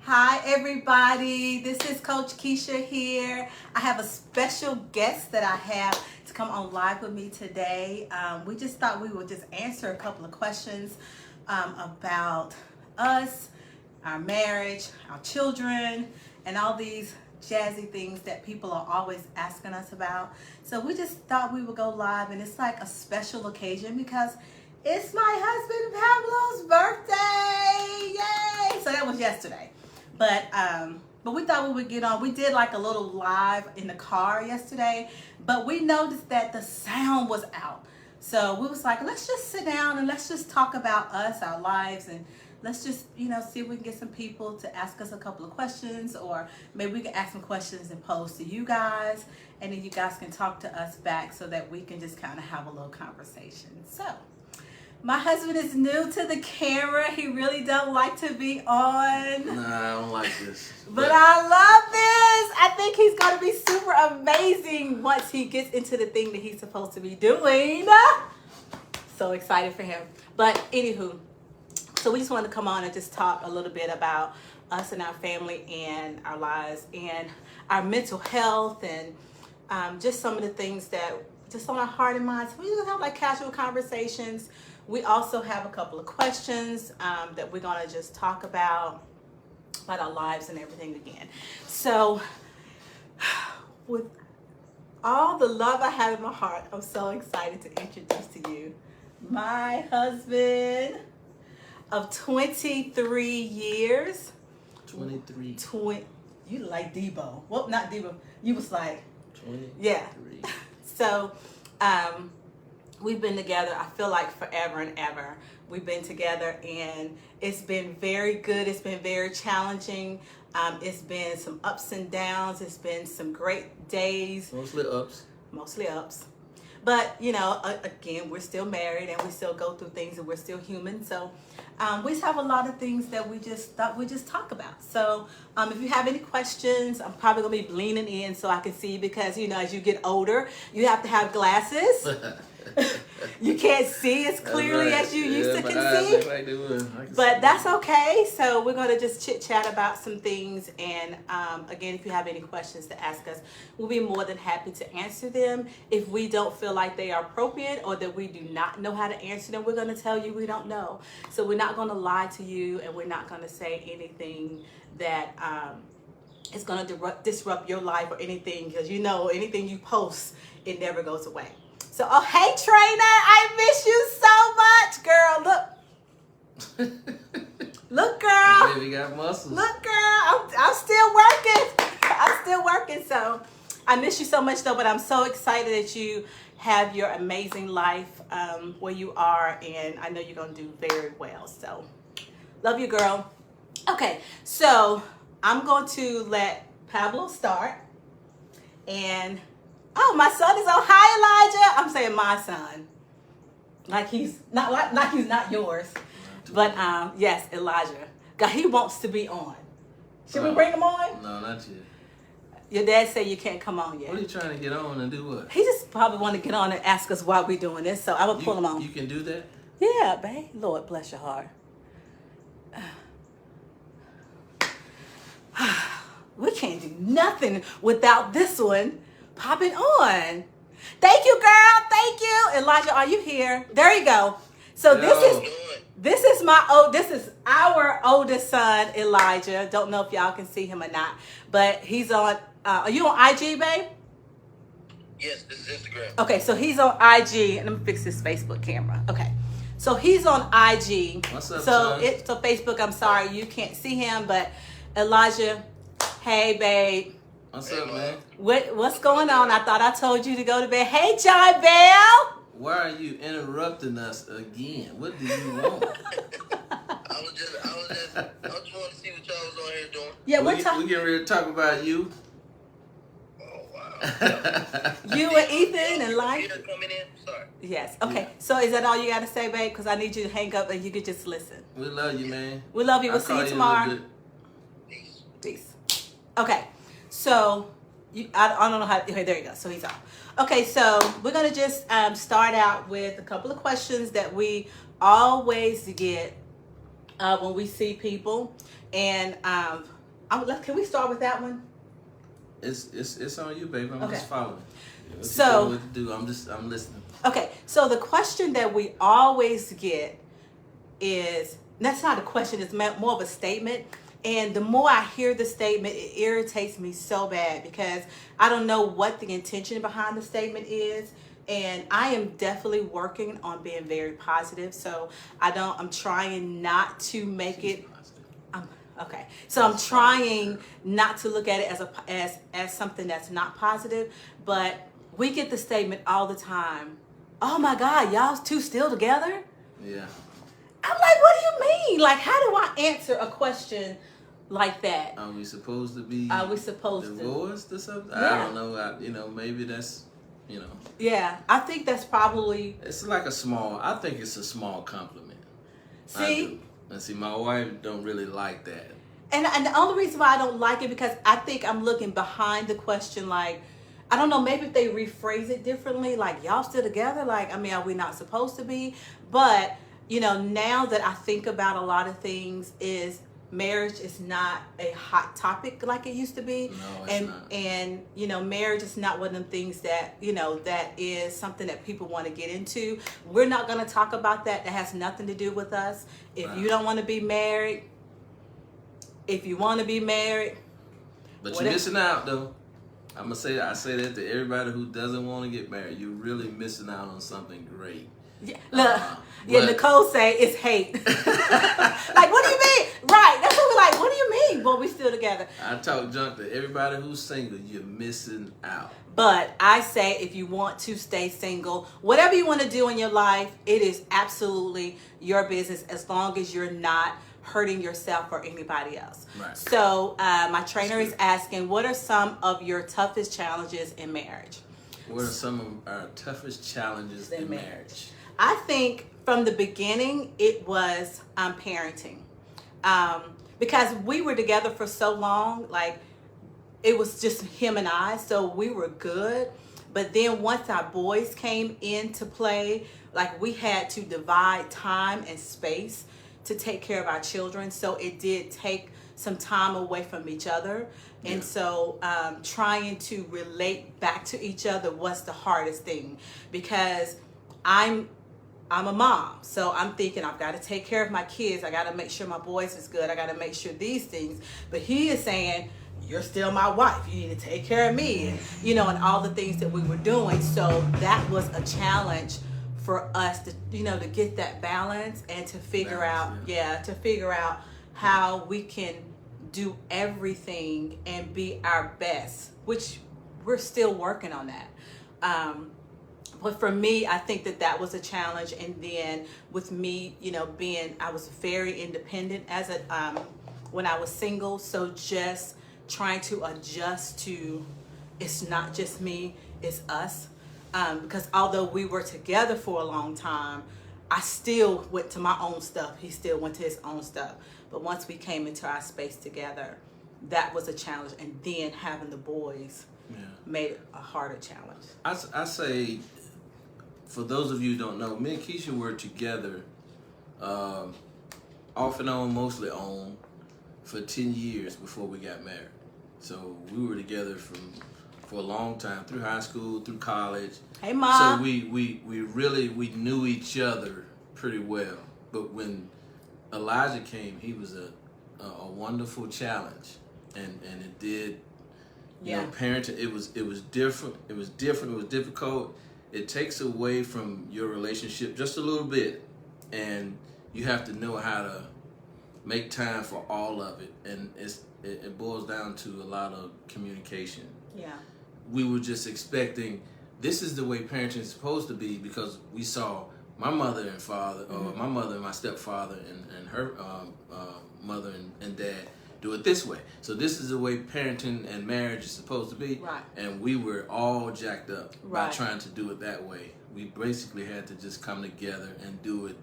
Hi everybody, this is Coach Kesha here. I have a special guest that I have to come on live with me today. We just thought we would just answer a couple of questions about us, our marriage, our children, and all these jazzy things that people are always asking us about. So we just thought we would go live, and it's like a special occasion because it's my husband Pablo's birthday. Yay! So that was yesterday. But we thought we would get on. We did like a little live in the car yesterday, but we noticed that the sound was out. So we was like, let's just sit down and let's just talk about us, our lives, and let's just, see if we can get some people to ask us a couple of questions, or maybe we can ask some questions and pose to you guys, and then you guys can talk to us back so that we can just kind of have a little conversation. So my husband is new to the camera. He really don't like to be on. Nah, I don't like this. But I love this. I think he's going to be super amazing once he gets into the thing that he's supposed to be doing. So excited for him. But anywho, so we just wanted to come on and just talk a little bit about us and our family and our lives and our mental health and just some of the things that just on our heart and mind. So we just have like casual conversations. We also have a couple of questions that we're going to just talk about our lives and everything again. So with all the love I have in my heart, I'm so excited to introduce to you my husband of 23 years. 23. You like Debo. Well, not Debo. You was like 23. Yeah. So we've been together, I feel like forever and ever. We've been together and it's been very good. It's been very challenging. It's been some ups and downs. It's been some great days. Mostly ups. But, again, we're still married and we still go through things and we're still human. So we just have a lot of things that we just thought we'd just talk about. So if you have any questions, I'm probably going to be leaning in so I can see because, as you get older, you have to have glasses. You can't see as clearly as you used to can see. But that's okay. So we're going to just chit chat about some things. And again, if you have any questions to ask us, we'll be more than happy to answer them. If we don't feel like they are appropriate or that we do not know how to answer them, we're going to tell you we don't know. So we're not going to lie to you and we're not going to say anything that is going to disrupt your life or anything, because anything you post, it never goes away. So, hey, Trainer, I miss you so much, girl. Look, girl. Baby got muscles. Look, girl, I'm still working. So, I miss you so much, though. But I'm so excited that you have your amazing life where you are, and I know you're gonna do very well. So, love you, girl. Okay, so I'm going to let Pablo start, and. Oh, my son is on. Hi, Elijah. I'm saying my son, like he's not yours, but yes, Elijah. God, he wants to be on. Should we bring him on? No, not yet. Your dad said you can't come on yet. What are you trying to get on and do what? He just probably want to get on and ask us why we're doing this, so I'm gonna pull him on. You can do that? Yeah, babe. Lord bless your heart. We can't do nothing without this one popping on. Thank you, girl. Thank you. Elijah, are you here? There you go. So this is our oldest son, Elijah. Don't know if y'all can see him or not, but he's on are you on IG, babe? Yes, this is Instagram. Okay, so he's on IG, and let me fix this Facebook camera. Okay. So he's on IG. What's up, so son? so Facebook, I'm sorry you can't see him, but Elijah, hey babe. What's up, man? What's going on? I thought I told you to go to bed. Hey, John Bell. Why are you interrupting us again? What do you want? I was just wanting to see what y'all was on here doing. Yeah, we getting ready to talk about you. Oh wow. You and Ethan and Life. Coming in. Sorry. Yes. Okay. Yeah. So is that all you got to say, babe? Because I need you to hang up and you could just listen. We love you, man. We love you. We'll see you tomorrow. Peace. Okay. So, I don't know how. Okay, there you go. So he's off. Okay, so we're gonna just start out with a couple of questions that we always get when we see people. And can we start with that one? It's on you, baby. I'm Okay. just following. What you So- tell me what to do. I'm listening. Okay, so the question that we always get is, that's not a question, it's more of a statement. And the more I hear the statement, it irritates me so bad because I don't know what the intention behind the statement is. And I am definitely working on being very positive. So I'm trying not to make it. Okay, so I'm trying not to look at it as something that's not positive, but we get the statement all the time. Oh my God, y'all two still together? Yeah. I'm like, what do you mean? Like, how do I answer a question like that? Are we supposed to be Are we supposed to? divorced or something? Yeah. I don't know. Maybe that's, Yeah, I think that's probably. It's like I think it's a small compliment. I See? do. And see, my wife don't really like that. And the only reason why I don't like it because I think I'm looking behind the question, like, I don't know, maybe if they rephrase it differently, like, y'all still together? Like, I mean, are we not supposed to be? But, now that I think about a lot of things, is marriage is not a hot topic like it used to be. No, it's not. And marriage is not one of them things that, that is something that people want to get into. We're not going to talk about that. That has nothing to do with us. If Right. you don't want to be married, if you want to be married. But you're missing out, though. I say that to everybody who doesn't want to get married. You're really missing out on something great. Yeah, look, Nicole say it's hate. Like, what do you mean? Right, that's what we're like. What do you mean? Well, we still together. I talk junk to everybody who's single. You're missing out. But I say, if you want to stay single, whatever you want to do in your life, it is absolutely your business as long as you're not hurting yourself or anybody else. Right. So my trainer is asking, what are some of your toughest challenges in marriage? What are some of our toughest challenges in marriage? I think from the beginning, it was parenting. Because we were together for so long, like, it was just him and I, so we were good. But then once our boys came into play, like, we had to divide time and space to take care of our children. So it did take some time away from each other. And so trying to relate back to each other was the hardest thing, because I'm a mom, so I'm thinking I've got to take care of my kids. I got to make sure my boys is good. I got to make sure these things. But he is saying, you're still my wife. You need to take care of me, and and all the things that we were doing. So that was a challenge for us to, to get that balance and to figure out how we can do everything and be our best, which we're still working on that. But for me, I think that was a challenge. And then with me, I was very independent when I was single. So just trying to adjust to, it's not just me, it's us. Because although we were together for a long time, I still went to my own stuff. He still went to his own stuff. But once we came into our space together, that was a challenge. And then having the boys made it a harder challenge. I say, for those of you who don't know, me and Kesha were together off and on, mostly on, for 10 years before we got married. So we were together for a long time, through high school, through college. Hey, Mom. So we knew each other pretty well. But when Elijah came, he was a wonderful challenge, and it did, parenting. It was different. It was different. It was difficult. It takes away from your relationship just a little bit, and you have to know how to make time for all of it. And it boils down to a lot of communication. Yeah. We were just expecting, this is the way parenting is supposed to be, because we saw my mother and father, or my mother and my stepfather and her mother and dad do it this way. So this is the way parenting and marriage is supposed to be. Right. And we were all jacked up by Right. trying to do it that way. We basically had to just come together and do it,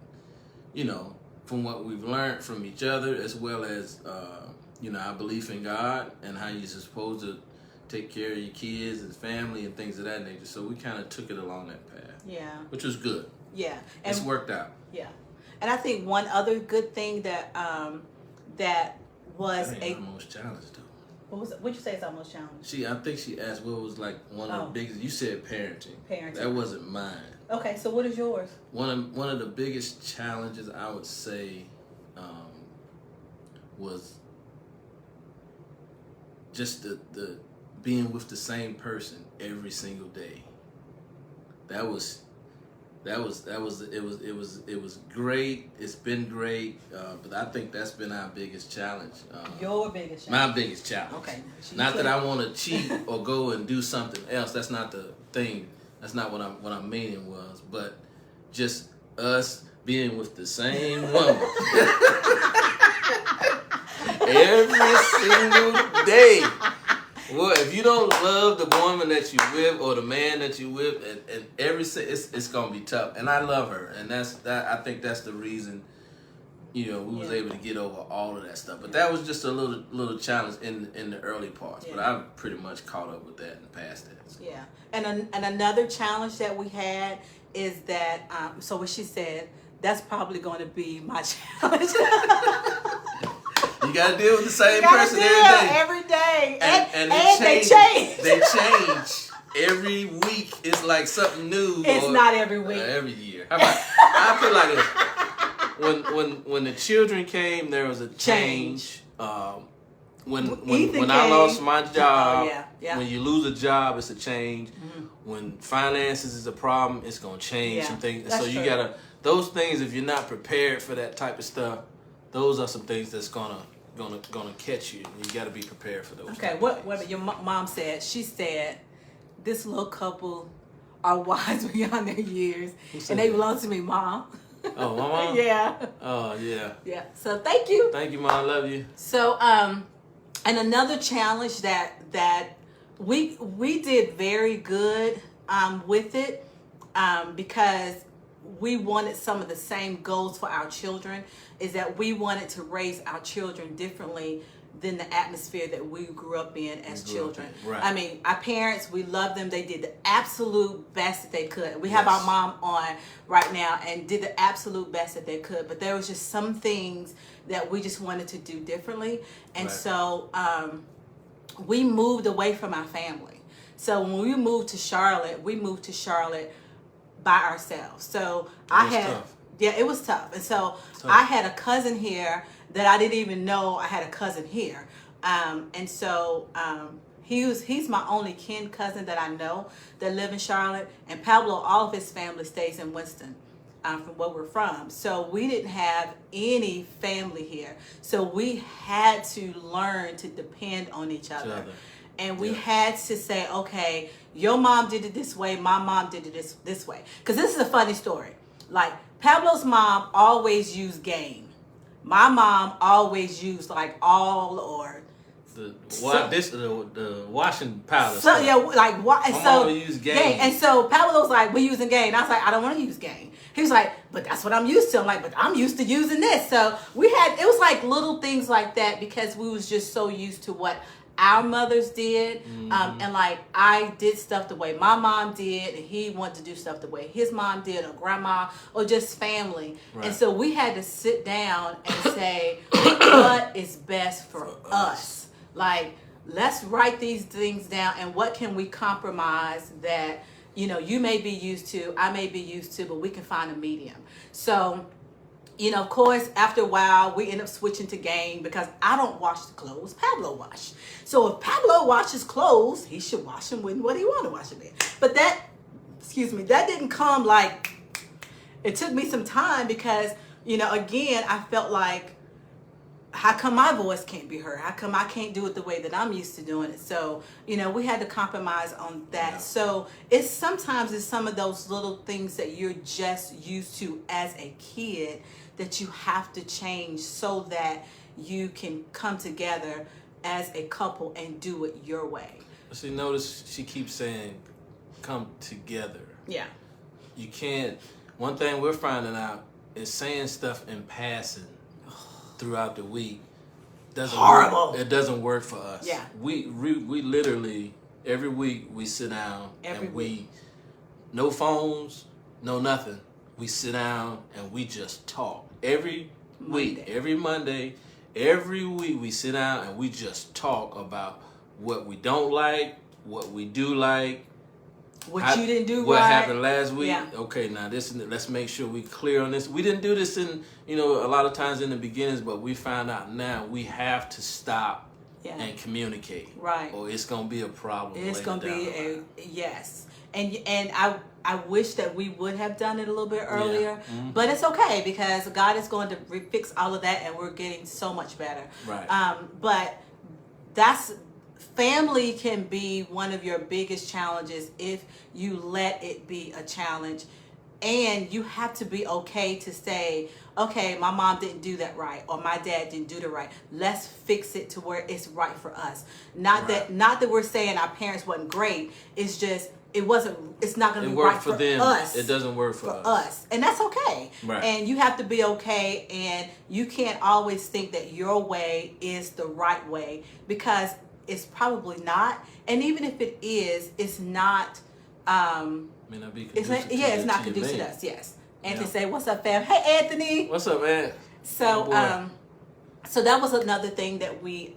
from what we've learned from each other, as well as, our belief in God and how you're supposed to take care of your kids and family and things of that nature. So we kind of took it along that path. Yeah. Which was good. Yeah. It's worked out. Yeah. And I think one other good thing that that was That ain't my most challenge though. What'd you say is our most challenge? I think she asked what was like one of the biggest. You said parenting. Parenting. That wasn't mine. Okay, so what is yours? One of the biggest challenges I would say was just the being with the same person every single day. It was great. It's been great, but I think that's been our biggest challenge. Your biggest challenge. My biggest challenge. Okay. Not that I want to cheat or go and do something else. That's not the thing. That's not what I'm meaning was. But just us being with the same woman every single day. Well, if you don't love the woman that you with or the man that you with, and it's gonna be tough. And I love her, and I think that's the reason, we was able to get over all of that stuff. But that was just a little challenge in the early parts. Yeah. But I've pretty much caught up with that and past that. So. Yeah, and another challenge that we had is that so what she said, that's probably going to be my challenge. You gotta deal with the same person every day. And they change. They change. Every week it's like something new. It's not every week. Every year. How about, I feel like when the children came, there was a change. When I lost my job, when you lose a job, it's a change. Mm-hmm. When finances is a problem, it's gonna change some things. So you gotta those things. If you're not prepared for that type of stuff, those are some things that's gonna catch you. You got to be prepared for those. Okay, what your mom said? She said, "This little couple are wise beyond their years, and they belong to me, Mom." Oh, my mom. Yeah. Oh, yeah. Yeah. So thank you. Thank you, Mom. I love you. So and another challenge that we did very good with it because we wanted some of the same goals for our children, is that we wanted to raise our children differently than the atmosphere that we grew up in as children. Right. I mean, our parents, we love them. They did the absolute best that they could. We have our mom on right now and did the absolute best that they could. But there was just some things that we just wanted to do differently. And so we moved away from our family. So when we moved to Charlotte, by ourselves. So it was tough. And so I had a cousin here that I didn't even know I had a cousin here. And so he's my only kin cousin that I know that live in Charlotte. And Pablo, all of his family stays in Winston, from where we're from. So we didn't have any family here. So we had to learn to depend on each other. And we had to say, okay, your mom did it this way, my mom did it this way. Because this is a funny story. Like, Pablo's mom always used game. My mom always used like all or the washing powder. So yeah, like what? My mom would use game. And so Pablo was like, "We're using game." And I was like, "I don't want to use game." He was like, "But that's what I'm used to." I'm like, "But I'm used to using this." So it was like little things like that because we was just so used to what our mothers did. And like I did stuff the way my mom did, and he wanted to do stuff the way his mom did, or grandma, or just family. And so we had to sit down and say, what is best for us? Like, let's write these things down, and what can we compromise that, you may be used to, I may be used to, but we can find a medium. So, of course, after a while, we end up switching to game because I don't wash the clothes. Pablo wash. So if Pablo washes clothes, he should wash them with what he want to wash them in. But that didn't come like, it took me some time because, again, I felt like, how come my voice can't be heard? How come I can't do it the way that I'm used to doing it? So, we had to compromise on that. Yeah. So sometimes it's some of those little things that you're just used to as a kid that you have to change so that you can come together as a couple and do it your way. See, notice she keeps saying, come together. Yeah. You can't, one thing we're finding out is saying stuff in passing throughout the week doesn't horrible. It doesn't work for us. Yeah. We literally every week we sit down we no phones, no nothing. We sit down and we just talk. every week, Monday. every Monday, every week we sit down and we just talk about what we don't like, what we do like, What you didn't do what right. happened last week. Yeah. Okay, now let's make sure we clear on this. We didn't do this in, a lot of times in the beginnings, but we found out now we have to stop and communicate. Right. Or it's going to be a problem. It's going to be yes. And I wish that we would have done it a little bit earlier, but it's okay because God is going to fix all of that and we're getting so much better. Right. But family can be one of your biggest challenges if you let it be a challenge. And you have to be okay to say, okay, my mom didn't do that right, or my dad didn't do that right. Let's fix it to where it's right for us. Not that we're saying our parents wasn't great. It's just it's not going to be right for them. Us. It doesn't work for us. And that's okay. Right. And you have to be okay, and you can't always think that your way is the right way because it's probably not. And even if it is, it's not may not be conducive it's not conducive to us. Yes. Anthony say, "What's up, fam?" Hey, Anthony. What's up, man? So, so that was another thing that we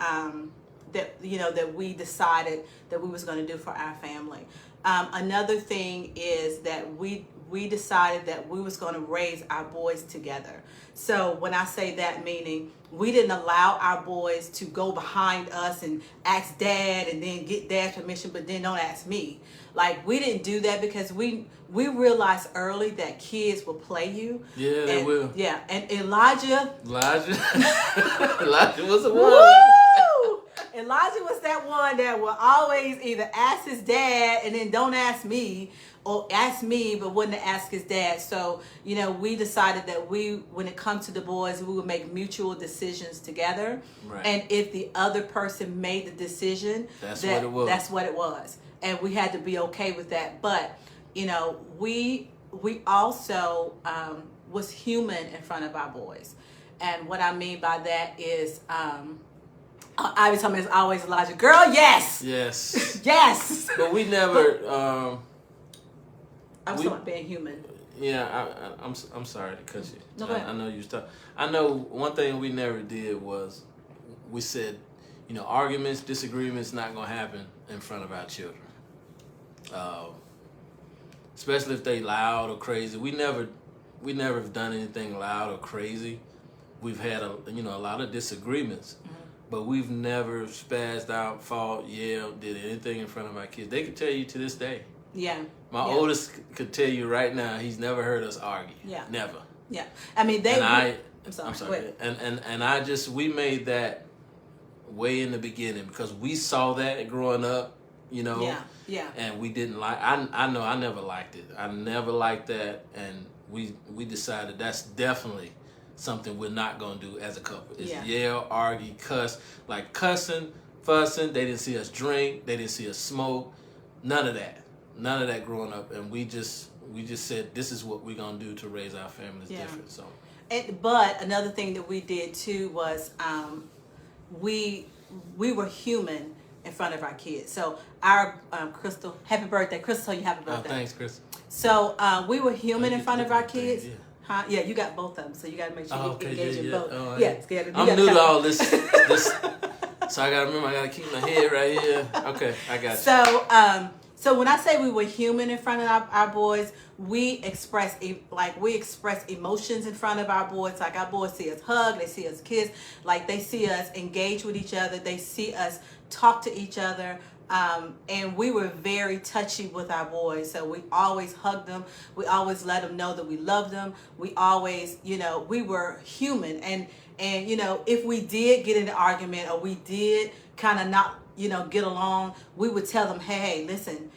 that we decided that we was going to do for our family. Another thing is that we decided that we was going to raise our boys together. So when I say that, meaning we didn't allow our boys to go behind us and ask dad and then get dad's permission, but then don't ask me. Like, we didn't do that because we realized early that kids will play you. Yeah, they will. Yeah, and Elijah was the one. Woo! Elijah was that one that will always either ask his dad and then don't ask me, or ask me but wouldn't ask his dad. So, we decided that when it comes to the boys, we would make mutual decisions together. Right. And if the other person made the decision, that's what it was. And we had to be okay with that. But, we also was human in front of our boys. And what I mean by that is, I was telling me it's always Elijah, girl, yes. Yes. Yes. But we never. I'm talking about being human. Yeah, I'm sorry to cut you. No, go ahead. I know you was talking. I know one thing we never did was we said, arguments, disagreements not gonna happen in front of our children. Especially if they loud or crazy. We never have done anything loud or crazy. We've had a lot of disagreements, but we've never spazzed out, fought, yelled, did anything in front of our kids. They could tell you to this day. Yeah. My oldest could tell you right now he's never heard us argue. Yeah. Never. Yeah. I mean, I'm sorry. And we made that way in the beginning because we saw that growing up, Yeah. Yeah. And we didn't like. I know I never liked it. I never liked that, and we decided that's definitely something we're not gonna do as a couple. Is yell, argue, cuss, like cussing, fussing. They didn't see us drink. They didn't see us smoke. None of that growing up, and we just said this is what we're gonna do to raise our families different. So, but another thing that we did too was we were human in front of our kids. So our Crystal, happy birthday, Crystal! You happy birthday. Oh, thanks, Chris. So we were human in front of our kids. Yeah. Huh? Yeah, you got both of them, so you got to make sure you engage in both. Oh, yeah, I'm new to all this, so I gotta remember. I gotta keep my head right here. Okay, I got you. So when I say we were human in front of our boys, we express emotions in front of our boys. Like, our boys see us hug, they see us kiss, like they see us engage with each other, they see us talk to each other. And we were very touchy with our boys. So we always hugged them. We always let them know that we loved them. We always, we were human. And if we did get in an argument or we did kind of not, get along, we would tell them, hey, listen,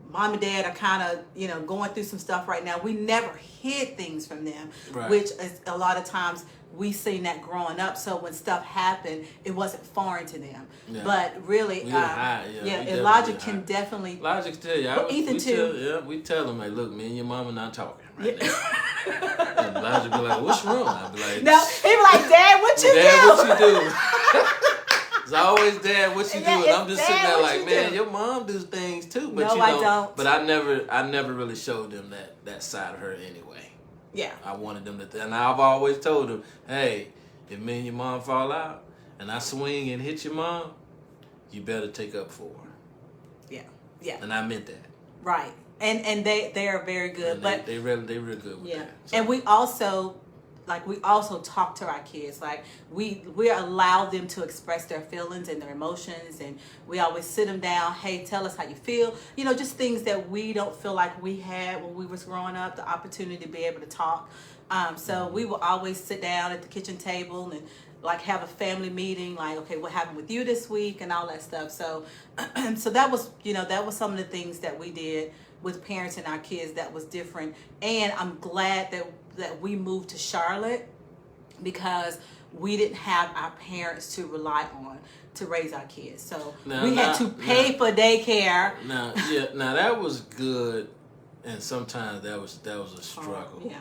mom and dad are kind of, going through some stuff right now. We never hid things from them, right. Which is a lot of times we seen that growing up. So when stuff happened, it wasn't foreign to them. Yeah. But really, Elijah can definitely. Elijah can tell you. Ethan too. We tell them, like, look, me and your mama not talking right now. And Elijah be like, what's wrong? I be like, no, he be like, Dad, what you do? Dad, what you do? It's always, Dad, what you do? And I'm just Dad, sitting there like, man, do? Your mom does things too. But no, I don't. But I never really showed them that side of her anyway. Yeah. I wanted them to, and I've always told them, hey, if me and your mom fall out, and I swing and hit your mom, you better take up for her. Yeah. Yeah. And I meant that. Right. And they are very good. And but they real good with yeah. that. So. And we also talk to our kids. Like we allow them to express their feelings and their emotions, and we always sit them down. Hey, tell us how you feel. You know, just things that we don't feel like we had when we was growing up, the opportunity to be able to talk. So we will always sit down at the kitchen table and like have a family meeting, like, okay, what happened with you this week and all that stuff. So so that was some of the things that we did with parents and our kids that was different. And I'm glad that we moved to Charlotte because we didn't have our parents to rely on to raise our kids. So we had to pay for daycare. Now that was good, and sometimes that was a struggle. Yeah.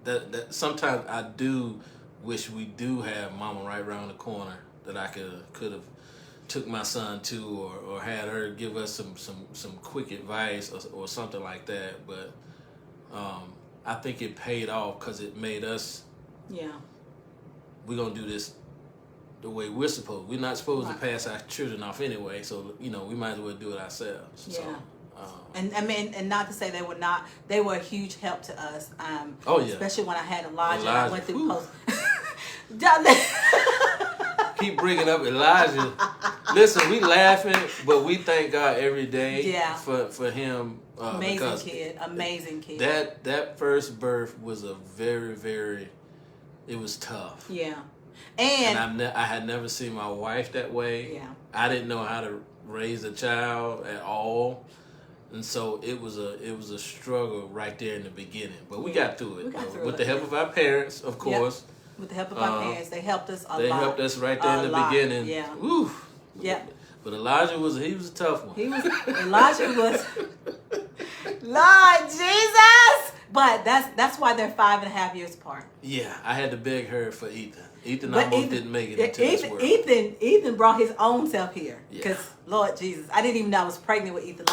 That sometimes I do wish we do have mama right around the corner that I could have took my son to, or had her give us some quick advice or something like that. But I think it paid off because it made us. Yeah. We're gonna do this the way we're supposed. We're not supposed to pass our children off anyway, so we might as well do it ourselves. Yeah. So, and I mean, and not to say they were a huge help to us. Oh yeah. Especially when I had Elijah. I went through post. Keep bringing up Elijah. Listen, we laughing, but we thank God every day. Yeah. For him. Amazing kid. That first birth was a very, very. It was tough. Yeah. And I had never seen my wife that way. Yeah. I didn't know how to raise a child at all. And so it was a struggle right there in the beginning. But we got through it. With the help of our parents, of course. Yep. With the help of our parents, they helped us a lot. They helped us right there in the beginning. Yeah. Woo. Yeah. But Elijah was a tough one. Elijah was Lord Jesus. But that's why they're 5.5 years apart. Yeah, I had to beg her for Ethan. Ethan almost didn't make it into this world. Ethan brought his own self here. Because, Lord Jesus, I didn't even know I was pregnant with Ethan.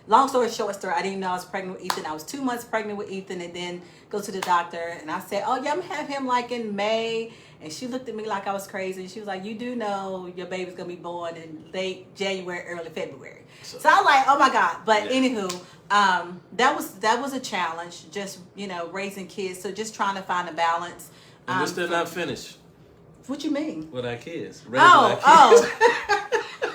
Long story short story, I didn't even know I was pregnant with Ethan. I was 2 months pregnant with Ethan and then go to the doctor. And I said, oh, yeah, I'm going to have him like in May. And she looked at me like I was crazy. She was like, you do know your baby's going to be born in late January, early February. So I was like, oh, my God. But anywho, that was a challenge, just, raising kids. So just trying to find a balance. And we're still not finished. What you mean? With our kids. Raising our kids.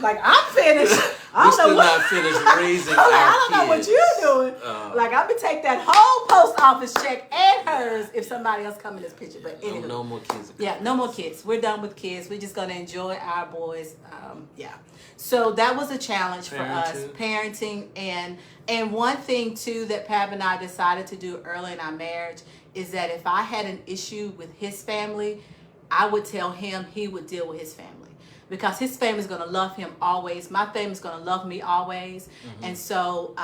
Like, I'm finished. We're still not finished raising our kids. I don't know what you're doing. Like, I'm going to take that whole post office check and hers if somebody else come in this picture. But anyway. No more kids. Yeah, no more kids. We're done with kids. We're just going to enjoy our boys. So that was a challenge for us. Parenting. And one thing, too, that Pab and I decided to do early in our marriage is that if I had an issue with his family, I would tell him he would deal with his family. Because his family is going to love him always. My family is going to love me always. Mm-hmm. And so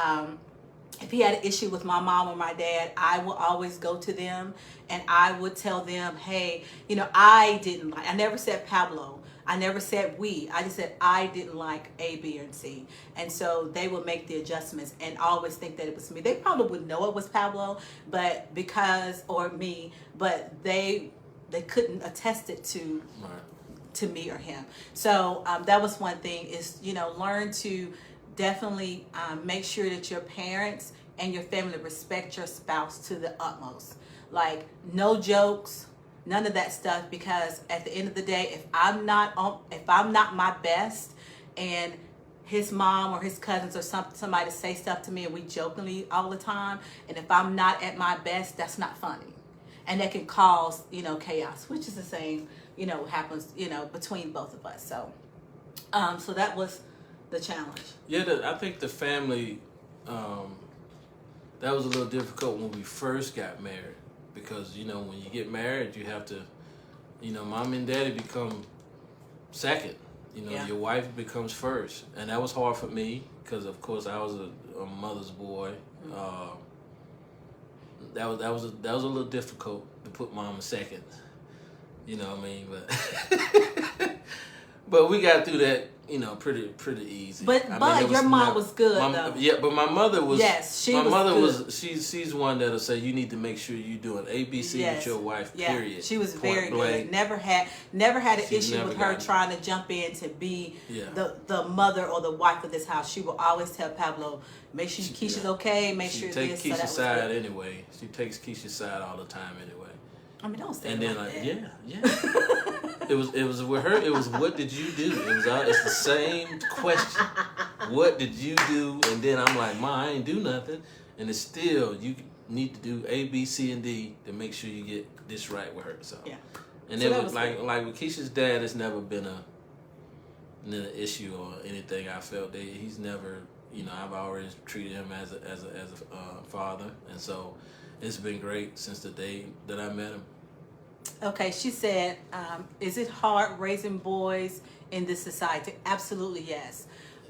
if he had an issue with my mom or my dad, I will always go to them. And I would tell them, hey, I never said Pablo. I never said we. I just said I didn't like A, B, and C. And so they would make the adjustments and always think that it was me. They probably wouldn't know it was Pablo, but or me, but they couldn't attest it to me or him. So that was one thing is, learn to definitely make sure that your parents and your family respect your spouse to the utmost. Like, no jokes, none of that stuff, because at the end of the day, if I'm not my best and his mom or his cousins or somebody say stuff to me and we jokingly all the time, and if I'm not at my best, that's not funny. And that can cause, chaos, which is the same, happens, between both of us. So, so that was the challenge. Yeah, I think the family, that was a little difficult when we first got married. Because, when you get married, you have to, mom and daddy become second. Your wife becomes first. And that was hard for me because, of course, I was a mother's boy. Mm-hmm. That was a little difficult to put mom second. You know what I mean? But but we got through that pretty easy. But I mean, your mom was good though. Yeah, but my mother was. Yes, my was mother good. was. She's one that'll say you need to make sure you doing ABC with your wife. Yeah. Period. She was Point very blank. good. Never had an She's issue never with her gotten- trying to jump in to be Yeah. the mother or the wife of this house. She will always tell Pablo, make sure Keisha's okay. Make She sure takes this. Keisha's side anyway. She takes Keisha's side all the time anyway. I mean, don't say And it then like that. yeah. It was with her. It was what did you do? It's the same question. What did you do? And then I'm like, Ma, I ain't do nothing. And it's still you need to do A, B, C, and D to make sure you get this right with her. So Yeah. And So then that with, was like with Keisha's dad, it's never been an issue or anything. I felt that he's never. I've always treated him as a father, and so it's been great since the day that I met him. Okay, she said, is it hard raising boys in this society? Absolutely, yes.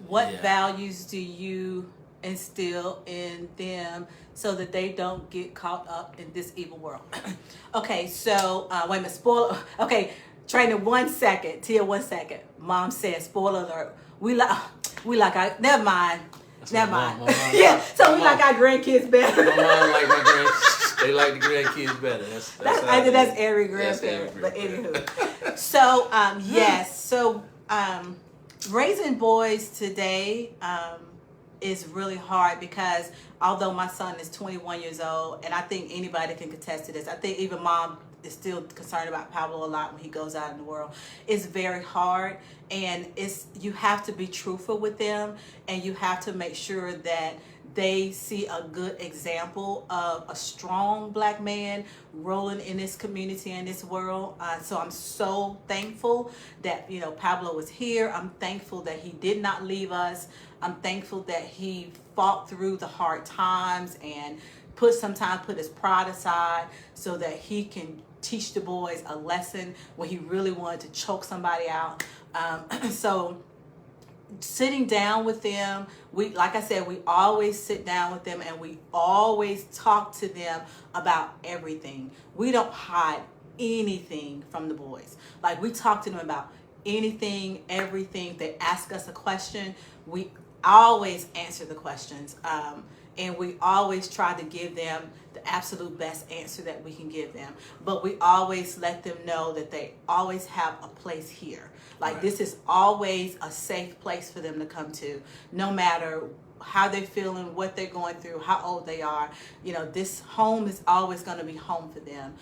What values do you instill in them so that they don't get caught up in this evil world? Okay, so, wait a minute, spoiler. Okay, Trainer, 1 second. Tia, 1 second. Mom said, spoiler alert. Never mind. Never mind. Yeah, so we like our grandkids better. My mom like my grandkids. They like the grandkids better. I think that's every grandparent. But anywho, so yes, so raising boys today is really hard because although my son is 21 years old, and I think anybody can contest to this, I think even mom is still concerned about Pablo a lot when he goes out in the world. It's very hard, and you have to be truthful with them, and you have to make sure that they see a good example of a strong black man rolling in this community and this world. So I'm so thankful that Pablo was here. I'm thankful that he did not leave us. I'm thankful that he fought through the hard times and put his pride aside so that he can teach the boys a lesson when he really wanted to choke somebody out. So sitting down with them, like I said, we always sit down with them and we always talk to them about everything. We don't hide anything from the boys. Like, we talk to them about anything, everything. They ask us a question, we always answer the questions, and we always try to give them the absolute best answer that we can give them. But we always let them know that they always have a place here. Like, this is always a safe place for them to come to, no matter how they're feeling, what they're going through, how old they are. This home is always going to be home for them.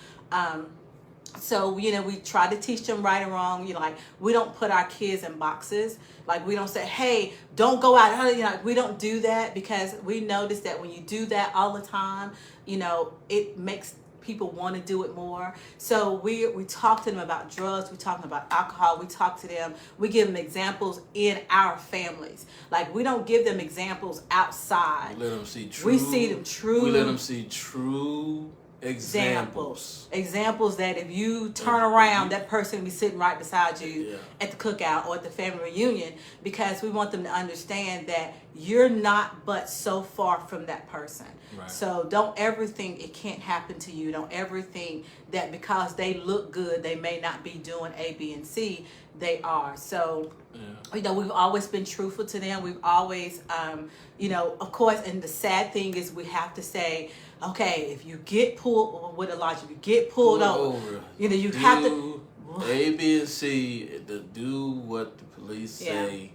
So, we try to teach them right and wrong. Like, we don't put our kids in boxes. Like, we don't say, hey, don't go out. We don't do that, because we notice that when you do that all the time, it makes people want to do it more. So we talk to them about drugs. We talk to them about alcohol. We talk to them. We give them examples in our families. Like, we don't give them examples outside. We let them see true. We see them true. We let them see true examples that if you turn around, that person will be sitting right beside you at the cookout or at the family reunion, because we want them to understand that you're not but so far from that person. Right. So don't ever think it can't happen to you. Don't ever think that because they look good, they may not be doing A, B, and C. They are. So, we've always been truthful to them. We've always, of course, and the sad thing is we have to say, okay, if you get pulled, with a logic, you get pulled over, you have to A, B, and C to do what the police say.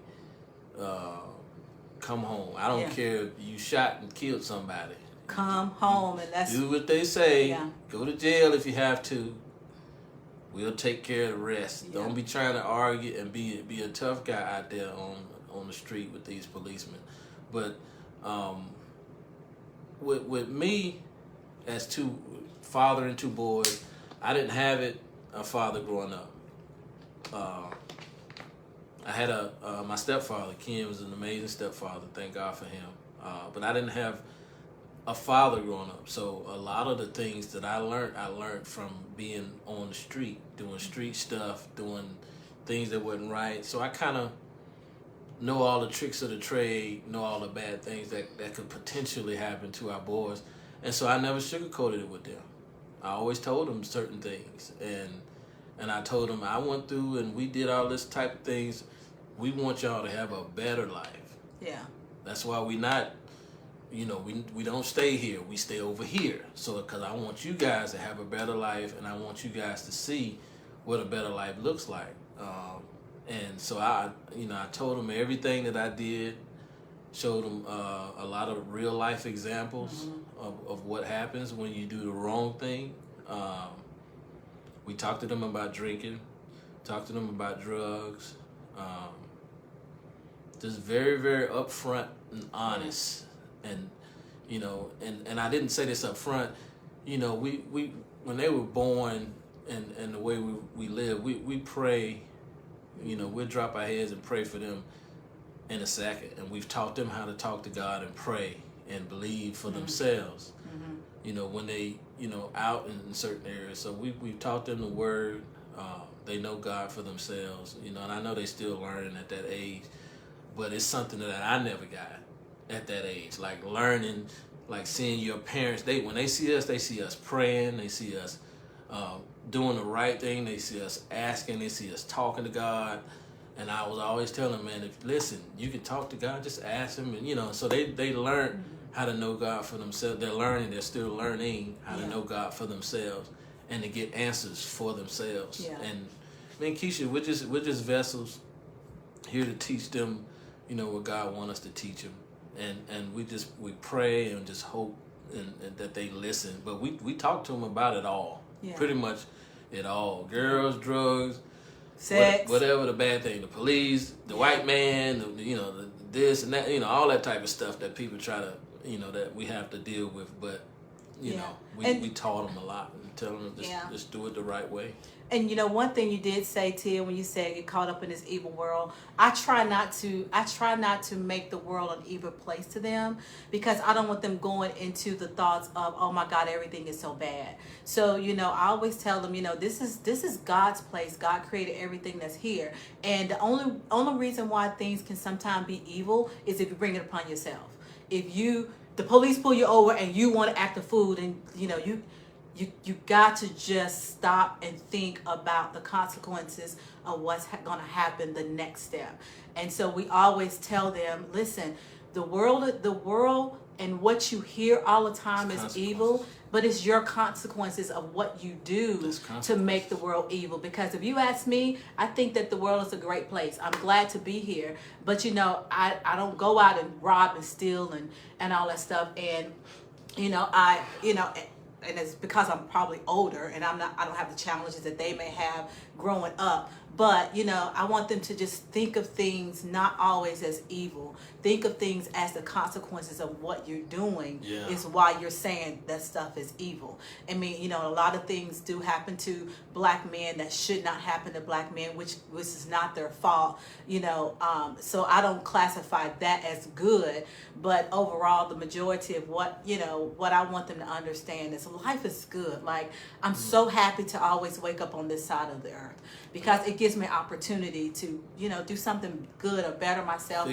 Come home. I don't care if you shot and killed somebody. Come home, and that's do what they say. Yeah. Go to jail if you have to. We'll take care of the rest. Yeah. Don't be trying to argue and be a tough guy out there on the street with these policemen. But with me, as father and two boys, I didn't have a father growing up. I had my stepfather. Ken was an amazing stepfather. Thank God for him. But I didn't have a father growing up. So a lot of the things that I learned from being on the street, doing street stuff, doing things that wasn't right. So I kind of know all the tricks of the trade, know all the bad things that could potentially happen to our boys. And so I never sugarcoated it with them. I always told them certain things. And I told them I went through and we did all this type of things. we want y'all to have a better life. Yeah. That's why we not, we don't stay here. We stay over here. So, because I want you guys to have a better life, and I want you guys to see what a better life looks like. And so I told them everything that I did, showed them a lot of real life examples of what happens when you do the wrong thing. We talked to them about drinking, talked to them about drugs, just very, very upfront and honest. And, and I didn't say this up front, we when they were born and the way we live, we pray, we'll drop our heads and pray for them in a second. And we've taught them how to talk to God and pray and believe for themselves, when they, out in certain areas. So we've taught them the word. They know God for themselves, and I know they still learning at that age, but it's something that I never got at that age. Like learning, like seeing your parents, when they see us praying, they see us doing the right thing, they see us asking, they see us talking to God. And I was always telling them, man, listen, you can talk to God, just ask him. And, so they learn how to know God for themselves. They're still learning how to know God for themselves and to get answers for themselves. Yeah. And me and Kesha, we're just vessels here to teach them, what God wants us to teach them. And we pray and just hope and that they listen. But we talk to them about it all. Yeah. Pretty much it all. Girls, drugs, sex, whatever the bad thing, the police, the white man, this and that, all that type of stuff that people try to, that we have to deal with. But, we taught them a lot and tell them to just do it the right way. And one thing you did say, Tia, when you said get caught up in this evil world, I try not to make the world an evil place to them, because I don't want them going into the thoughts of, oh my God, everything is so bad. So, I always tell them, this is God's place. God created everything that's here. And the only reason why things can sometimes be evil is if you bring it upon yourself. If the police pull you over and you want to act a fool, and you got to just stop and think about the consequences of what's going to happen the next step. And so we always tell them, listen, the world and what you hear all the time is evil, but it's your consequences of what you do to make the world evil. Because if you ask me, I think that the world is a great place. I'm glad to be here, but I don't go out and rob and steal and all that stuff. And and it's because I'm probably older and I don't have the challenges that they may have growing up. But, I want them to just think of things not always as evil. Think of things as the consequences of what you're doing is why you're saying that stuff is evil. I mean, a lot of things do happen to black men that should not happen to black men, which is not their fault, so I don't classify that as good. But overall, the majority of what I want them to understand is life is good. Like, I'm so happy to always wake up on this side of the earth, because it gives me an opportunity to, do something good or better myself,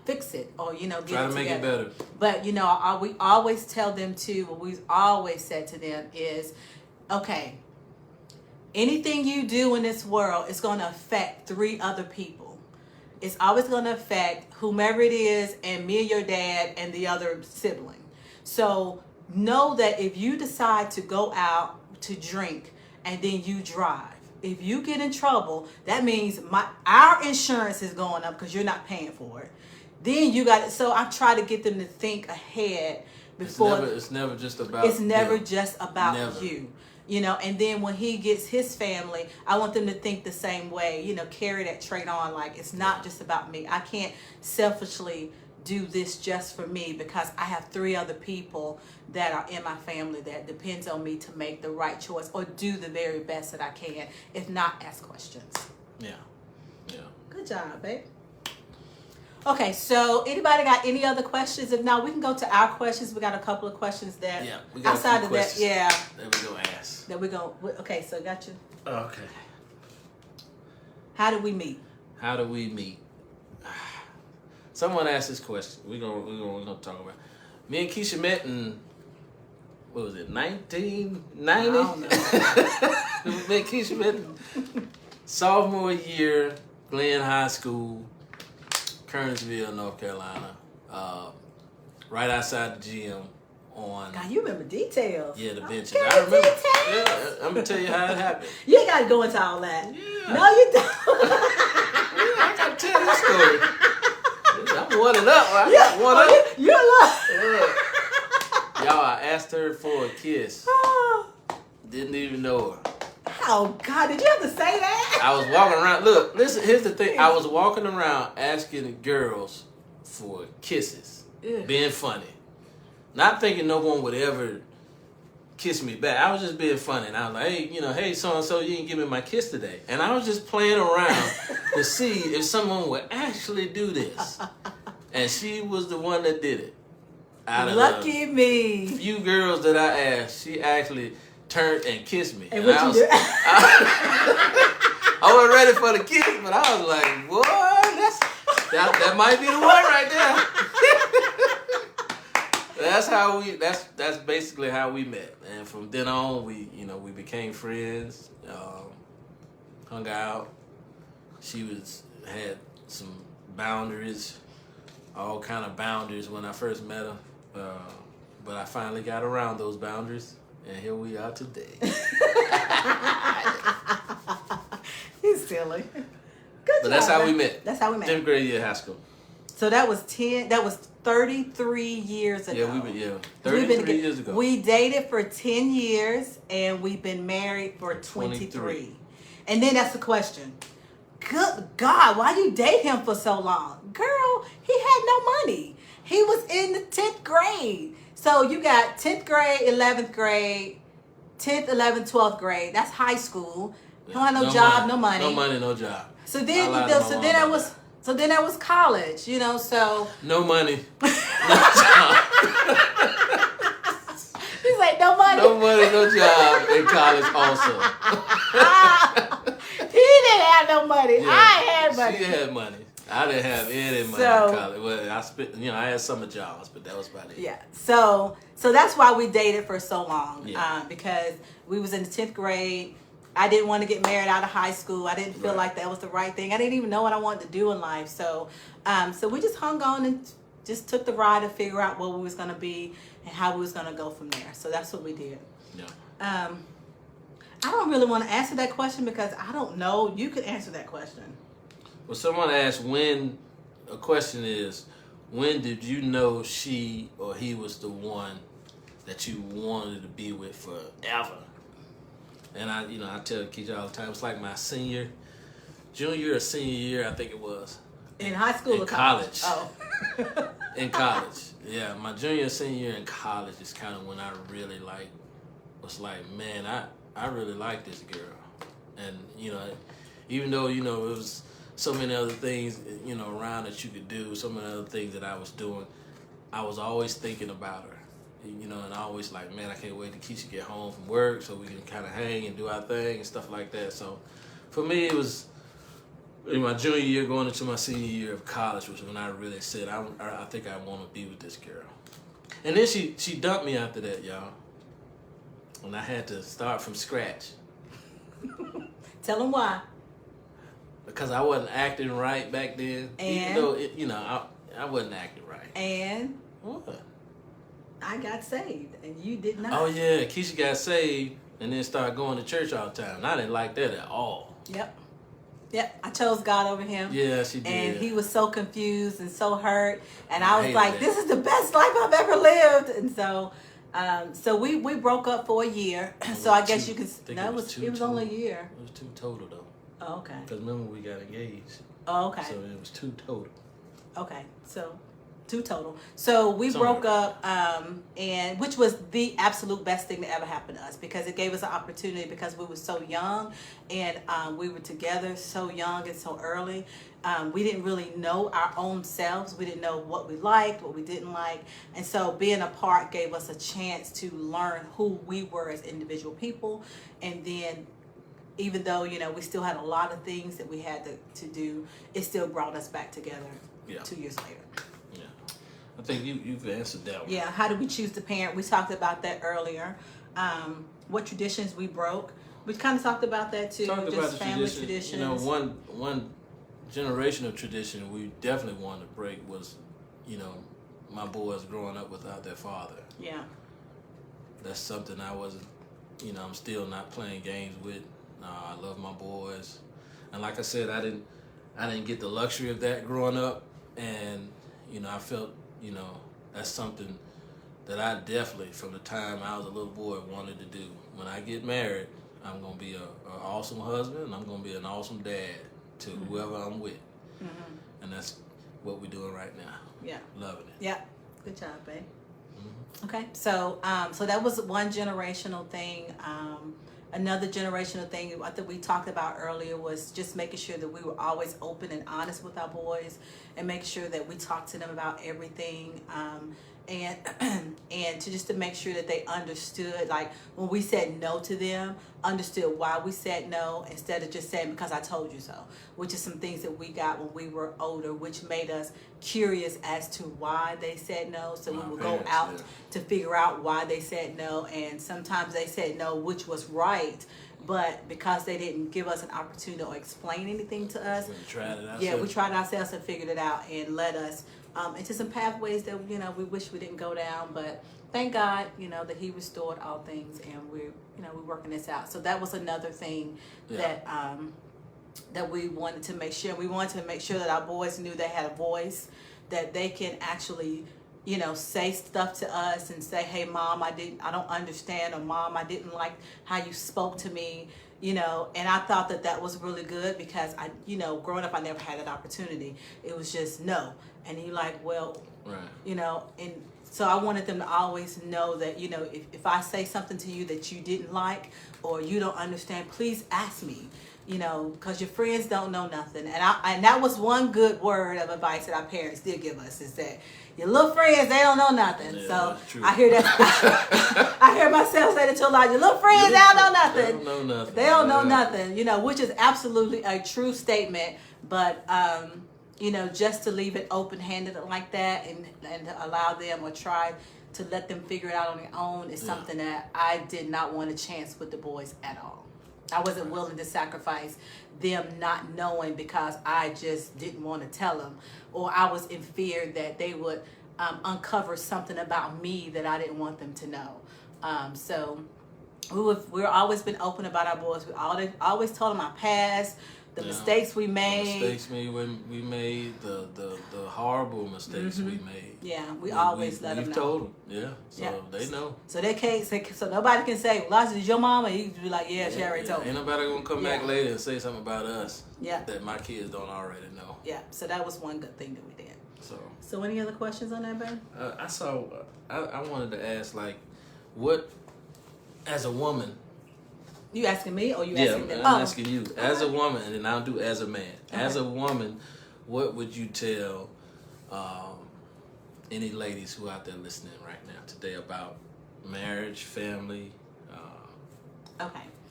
fix it, or, get try to make it better. But, we always tell them to, what we've always said to them is, okay, anything you do in this world is going to affect 3 other people. It's always going to affect whomever it is, and me and your dad and the other sibling. So know that if you decide to go out to drink and then you drive, if you get in trouble, that means our insurance is going up because you're not paying for it. Then you got it. So I try to get them to think ahead before. It's never just about. It's never just about you. And then when he gets his family, I want them to think the same way. Carry that trait on. Like, it's not just about me. I can't selfishly do this just for me, because I have 3 other people that are in my family that depends on me to make the right choice or do the very best that I can. If not, ask questions. Yeah. Good job, babe. Okay, so anybody got any other questions? If not, we can go to our questions. We got a couple of questions that we got outside of that, that we're gonna ask. That we're gonna. Okay, so got you. Okay. How did we meet? Someone asked this question. We're gonna talk about. Me and Kesha met in, what was it, 1990? I don't know. Me and Kesha met in sophomore year, Glenn High School. Kernersville, North Carolina, right outside the gym on. God, you remember details. Yeah, the benches. Okay, I remember. details. Yeah, I'm gonna tell you how it happened. You ain't got to go into all that. Yeah. No, you don't. Yeah, I gotta tell this story. I'm one and up. Right? Yeah. One up. You love. Yeah. Y'all, I asked her for a kiss. Didn't even know her. Oh God, did you have to say that? I was walking around. Look, listen. Here's the thing. I was walking around asking girls for kisses, being funny, not thinking no one would ever kiss me back. I was just being funny, and I was like, hey, hey, so and so, you didn't give me my kiss today, and I was just playing around to see if someone would actually do this, and she was the one that did it. Out of Lucky the me. few girls that I asked, she actually turned and kissed me. And what you do? I wasn't ready for the kiss, but I was like, what? That might be the one right there. That's basically how we met. And from then on, we became friends, hung out. She had some boundaries, all kind of boundaries when I first met her. But I finally got around those boundaries, and here we are today. He's silly. Good But job. that's how we met. That's how we met. 10th grade year high school. So that was 33 years ago. Yeah, 33 years ago. We dated for 10 years and we've been married for 23. And then that's the question. Good God, why you date him for so long? Girl, he had no money. He was in the 10th grade. So you got 10th grade, 11th grade, 10th, 11th, 12th grade. That's high school. He don't have no job, no money. No money, no job. So then that was college, so no money. he's like, no money. No money, no job in college also. He didn't have no money. Yeah, I had money. She had money. I didn't have any money So- in college. Well, I spent, I had summer jobs, but that was about it. Yeah. So that's why we dated for so long. Yeah. Because we was in the 10th grade. I didn't want to get married out of high school. I didn't feel like that was the right thing. I didn't even know what I wanted to do in life. So we just hung on and just took the ride to figure out what we was going to be and how we was going to go from there. So that's what we did. Yeah. I don't really want to answer that question because I don't know. You could answer that question. Well, someone asked when did you know she or he was the one that you wanted to be with forever? And I tell Kesha all the time, it's like my junior or senior year, I think it was. In high school in or college? Oh. In college. Yeah, my junior and senior year in college is kind of when I really was like, man, I really like this girl. And, even though, it was so many other things, around that you could do, so many other things that I was doing, I was always thinking about her. And I always like, man, I can't wait till Kesha get home from work so we can kind of hang and do our thing and stuff like that. So for me, it was in my junior year going into my senior year of college was when I really said, I think I want to be with this girl. And then she dumped me after that, y'all. And I had to start from scratch. Tell them why. Because I wasn't acting right back then. And? Even though, I wasn't acting right. And? What? I got saved, and you did not. Oh, yeah. Kesha got saved and then started going to church all the time. And I didn't like that at all. Yep. I chose God over him. Yeah, she did. And he was so confused and so hurt. And I was like, that. this is the best life I've ever lived. And so we broke up for a year. So I guess you could. It was only a year. It was 2 total, though. Oh, okay. Because remember, we got engaged. Oh, okay. So it was 2 total. Okay, so 2 total. So we broke up, and which was the absolute best thing that ever happened to us because it gave us an opportunity because we were so young and we were together so young and so early. We didn't really know our own selves. We didn't know what we liked, what we didn't like. And so being apart gave us a chance to learn who we were as individual people. And then even though, we still had a lot of things that we had to do, it still brought us back together 2 years later. Yeah. I think you've answered that one. Yeah, how did we choose to parent? We talked about that earlier. What traditions we broke. We kind of talked about that too. Talked just about the family tradition. traditions. One generational tradition we definitely wanted to break was, my boys growing up without their father. Yeah. That's something I wasn't, I'm still not playing games with. I love my boys, and like I said, I didn't get the luxury of that growing up, and I felt, that's something that I definitely, from the time I was a little boy, wanted to do. When I get married, I'm gonna be an awesome husband, and I'm gonna be an awesome dad to whoever I'm with, and that's what we're doing right now. Yeah. Loving it. Yeah. Good job, babe. Okay, so so that was one generational thing. Another generational thing I think we talked about earlier was just making sure that we were always open and honest with our boys, and make sure that we talked to them about everything, and and to make sure that they understood, like when we said no to them, understood why we said no, instead of just saying because I told you so, which is some things that we got when we were older, which made us curious as to why they said no. So we would go out to figure out why they said no, and sometimes they said no, which was right, but because they didn't give us an opportunity or explain anything to us, We tried it ourselves. yeah, we tried ourselves and figured it out, and led us into some pathways that we wish we didn't go down. But thank God, that He restored all things, and we're working this out. So that was another thing that we wanted to make sure. We wanted to make sure that our boys knew they had a voice, that they can actually say stuff to us and say, hey mom, I don't understand, or mom, I didn't like how you spoke to me, and I thought that was really good, because I growing up I never had that opportunity. It was just no, and you like, well, right. And so I wanted them to always know that if I say something to you that you didn't like or you don't understand, please ask me, because your friends don't know nothing. And that was one good word of advice that our parents did give us, is that your little friends, they don't know nothing. Yeah, so that's true. I hear that. I hear myself say it to a lot. Your little friends, they don't know nothing. They don't know nothing. They don't know nothing, which is absolutely a true statement. But, just to leave it open-handed like that, and to allow them, or try to let them figure it out on their own, is something that I did not want to chance with the boys at all. I wasn't willing to sacrifice them not knowing because I just didn't want to tell them, or I was in fear that they would uncover something about me that I didn't want them to know. So we've always been open about our boys. We always told them our past, the mistakes we made. The mistakes we made, the horrible mistakes we made. Yeah, we always let them know. We've told them, so they know. So they can't say, so nobody can say, well, is your mama? You be like, yeah, she already told me. Ain't nobody gonna come back later and say something about us Yeah. that my kids don't already know. Yeah, so that was one good thing that we did. So any other questions on that, babe? I wanted to ask, like, what, as a woman. You asking me, or you asking them? I'm asking you. As a woman, and then I'll do as a man. Okay. As a woman, what would you tell any ladies who are out there listening right now today about marriage, family,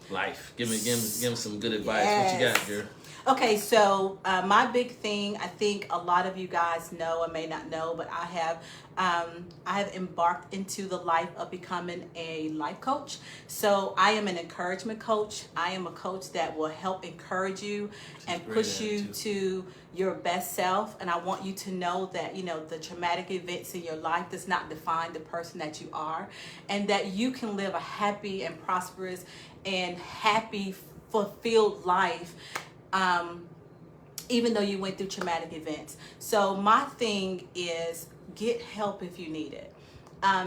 life? Give me some good advice. Yes. What you got, girl? Okay, so my big thing, I think a lot of you guys know or may not know, but I have embarked into the life of becoming a life coach. So I am an encouragement coach. I am a coach that will help encourage you and push you to your best self. And I want you to know that, the traumatic events in your life does not define the person that you are, and that you can live a happy and prosperous and happy, fulfilled life, even though you went through traumatic events. So my thing is, get help if you need it.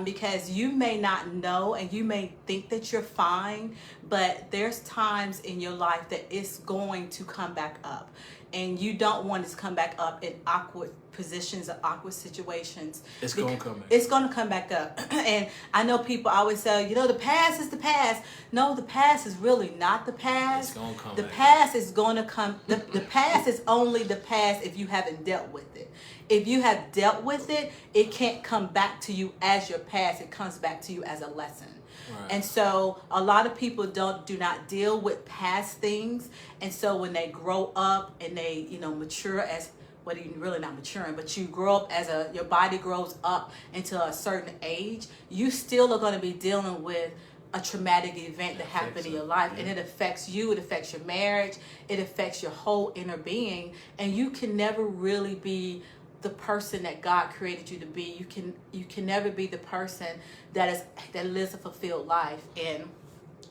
Because you may not know, and you may think that you're fine, but there's times in your life that it's going to come back up, and you don't want it to come back up in awkward positions or awkward situations. It's going to come back. It's going to come back up. And I know people always say, the past is the past. No, the past is really not the past. It's going to come the back past is going to come. The past is only the past if you haven't dealt with it. If you have dealt with it, it can't come back to you as your past. It comes back to you as a lesson. Right. And so a lot of people do not deal with past things. And so when they grow up and they, mature as, well, you're really not maturing, but you grow up as your body grows up into a certain age, you still are going to be dealing with a traumatic event that happened in your life, and it affects you, it affects your marriage, it affects your whole inner being, and you can never really be the person that God created you to be. You can never be the person that lives a fulfilled life. And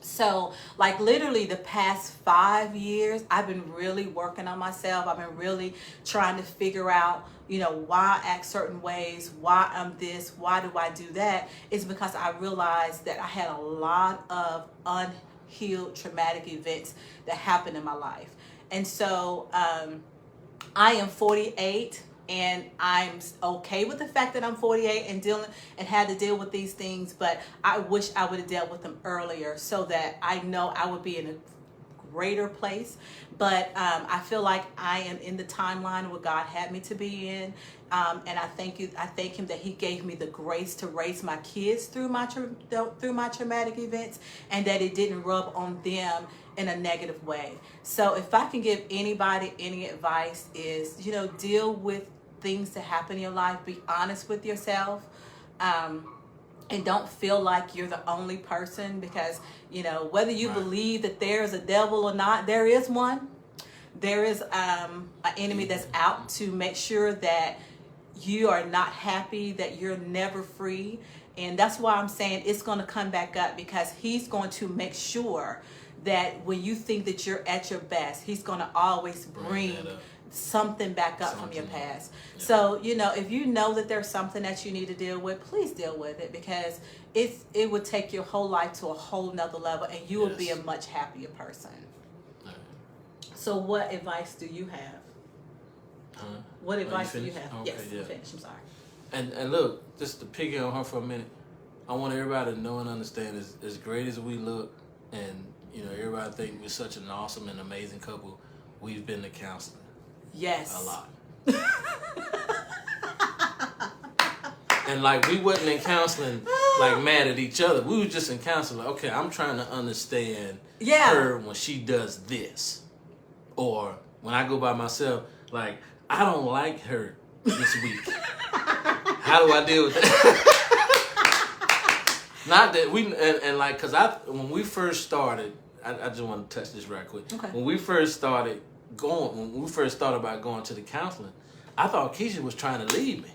so, like, literally the past 5 years, I've been really working on myself. I've been really trying to figure out, why I act certain ways, why I'm this, why do I do that. It's because I realized that I had a lot of unhealed traumatic events that happened in my life. And so, I am 48. And I'm okay with the fact that I'm 48 and had to deal with these things, but I wish I would have dealt with them earlier so that I know I would be in a greater place. But I feel like I am in the timeline where God had me to be in, and I thank Him that He gave me the grace to raise my kids through my traumatic events, and that it didn't rub on them in a negative way. So if I can give anybody any advice, is deal with things that happen in your life. Be honest with yourself, and don't feel like you're the only person, because whether you believe that there's a devil or not, there is one. There is an enemy that's out to make sure that you are not happy, that you're never free. And that's why I'm saying it's going to come back up, because he's going to make sure that when you think that you're at your best, he's going to always bring something back up from your past. Yeah. So, if you know that there's something that you need to deal with, please deal with it, because it would take your whole life to a whole nother level, and you would be a much happier person. Right. So what advice do you have? What advice do you have? Okay, yes, I'm finished. I'm sorry. And look, just to pick on her for a minute, I want everybody to know and understand, as great as we look, and everybody think we're such an awesome and amazing couple, we've been to counseling. Yes. A lot. And like, we wasn't in counseling like mad at each other. We were just in counseling. Like, okay, I'm trying to understand her when she does this. Or when I go by myself, like, I don't like her this week. How do I deal with that? Not that we, and like, cause when we first started, I just want to touch this right quick. Okay. When we first thought about going to the counseling, I thought Kesha was trying to leave me.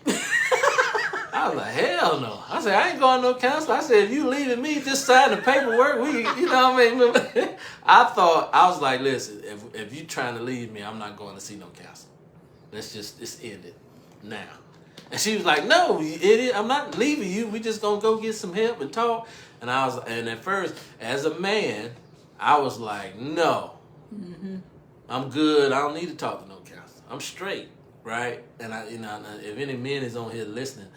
I was like, hell no. I said, I ain't going to no counseling. I said, if you leaving me, just sign the paperwork. I was like, listen, if you trying to leave me, I'm not going to see no counseling. Let's end it now. And she was like, no, you idiot, I'm not leaving you. We just gonna go get some help and talk. And at first, as a man, I was like, no, I'm good. I don't need to talk to no counselor. I'm straight, right? And if any men is on here listening,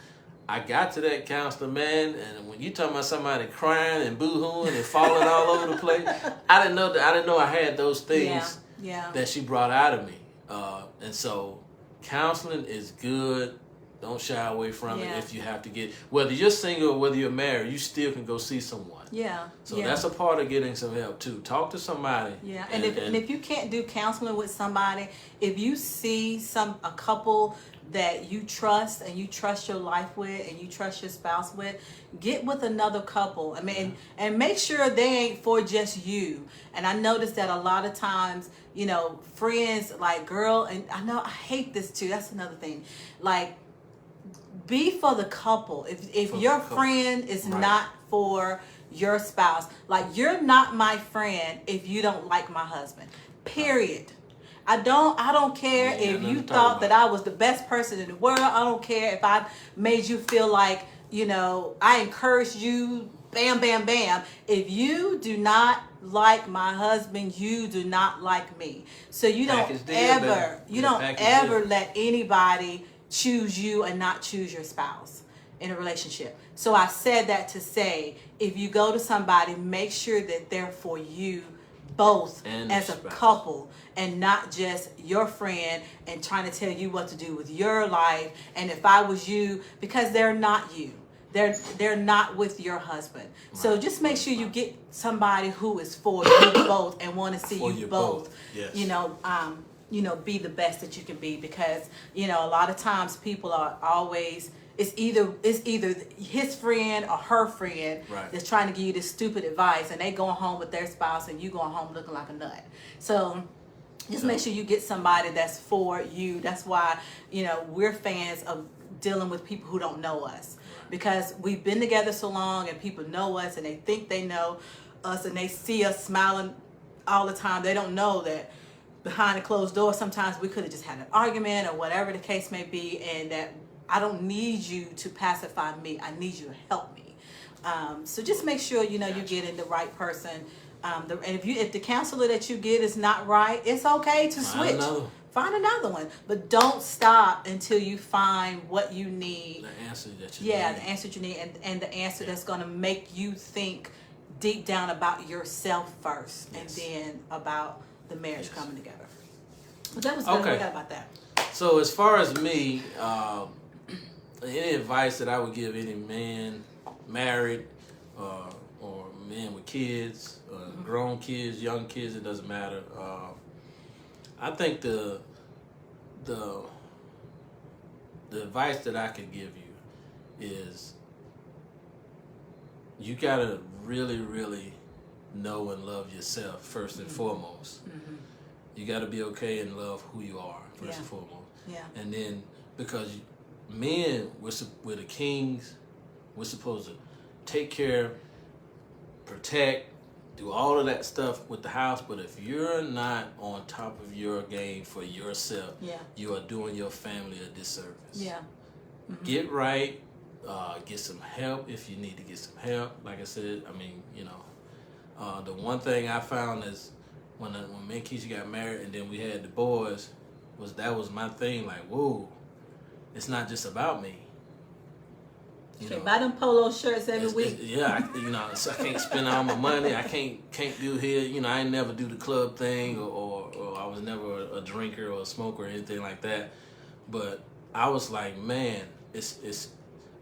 I got to that counselor, man, and when you talking about somebody crying and boo-hooing and falling all over the place, I didn't know I had those things that she brought out of me. And so counseling is good. Don't shy away from it if you have to get, whether you're single or whether you're married, you still can go see someone. Yeah. So that's a part of getting some help too. Talk to somebody. Yeah. And if you can't do counseling with somebody, if you see a couple that you trust and you trust your life with and you trust your spouse with, get with another couple. I mean, and make sure they ain't for just you. And I noticed that a lot of times, friends, like, girl, and I know I hate this too. That's another thing. Like, be for the couple. If your friend is not for your spouse, like, you're not my friend if you don't like my husband. Period. I don't care if you thought that I was the best person in the world. I don't care if I made you feel like, I encouraged you, bam, bam, bam. If you do not like my husband, you do not like me. So you don't ever let anybody choose you and not choose your spouse in a relationship. So I said that to say, if you go to somebody, make sure that they're for you both and as a couple, and not just your friend and trying to tell you what to do with your life. And if I was you, because they're not you. They're not with your husband. Right. So just make sure you get somebody who is for you both and want to see you both. Yes. Be the best that you can be, because a lot of times people are always it's either his friend or her friend Right. that's trying to give you this stupid advice, and they going home with their spouse, and you going home looking like a nut. So just make sure you get somebody that's for you. That's why, we're fans of dealing with people who don't know us, because we've been together so long and people know us and they think they know us and they see us smiling all the time. They don't know that behind a closed door sometimes we could have just had an argument or whatever the case may be, and that I don't need you to pacify me. I need you to help me. So just make sure you're getting the right person. And if the counselor that you get is not right, it's okay to switch. Find another one, but don't stop until you find what you need. The answer that you need. Yeah, the answer you need, and the answer that's going to make you think deep down about yourself first, and then about the marriage coming together. But that was good. Okay. What about that? So as far as me, any advice that I would give any man married or men with kids, grown kids, young kids, it doesn't matter. I think the advice that I could give you is you gotta really, really know and love yourself first and foremost. Mm-hmm. You gotta be okay and love who you are first and foremost. Yeah. And then because men, we're the kings, we're supposed to take care, protect, do all of that stuff with the house, but if you're not on top of your game for yourself, you are doing your family a disservice. Yeah. Mm-hmm. Get right, get some help if you need to get some help. Like I said, the one thing I found is when me and Kesha got married and then we had the boys, that was my thing, like, whoa, it's not just about me. Buy them polo shirts every week. So I can't spend all my money. I can't do here. I ain't never do the club thing, or I was never a drinker or a smoker or anything like that. But I was like, man, it's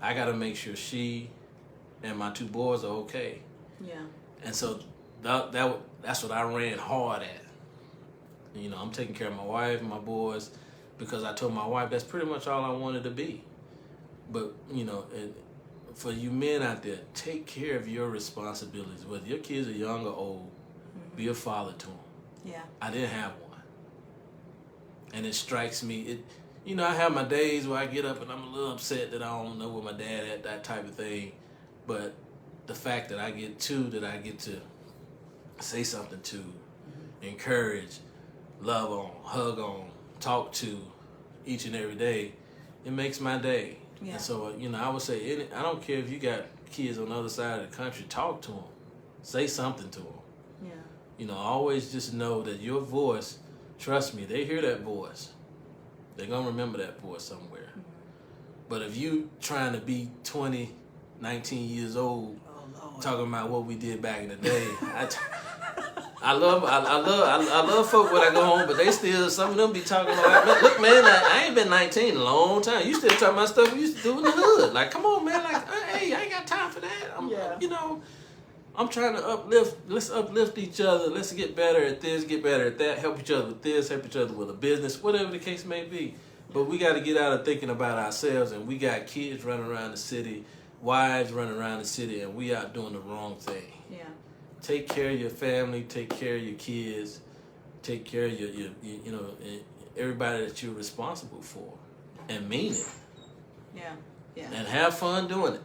I got to make sure she and my two boys are okay. Yeah. And so that's what I ran hard at. I'm taking care of my wife and my boys because I told my wife that's pretty much all I wanted to be. But for you men out there, take care of your responsibilities. Whether your kids are young or old, be a father to them. Yeah. I didn't have one. And it strikes me, I have my days where I get up and I'm a little upset that I don't know where my dad at, that type of thing. But the fact that I get to say something to, encourage, love on, hug on, talk to each and every day, it makes my day. Yeah. And so, I would say, I don't care if you got kids on the other side of the country, talk to them. Say something to them. Yeah. Always just know that your voice, trust me, they hear that voice. They're going to remember that voice somewhere. Mm-hmm. But if you trying to be 20, 19 years old, talking about what we did back in the day, I love folk when I go home, but they still, some of them be talking like, look, man, I ain't been 19 in a long time. You still talking about stuff we used to do in the hood. Like, come on, man. Like, hey, I ain't got time for that. I'm trying to let's uplift each other. Let's get better at this, get better at that, help each other with this, help each other with a business, whatever the case may be. But we got to get out of thinking about ourselves, and we got kids running around the city, wives running around the city, and we out doing the wrong thing. Yeah. Take care of your family, take care of your kids, take care of your everybody that you're responsible for, and mean it. Yeah, yeah. And have fun doing it.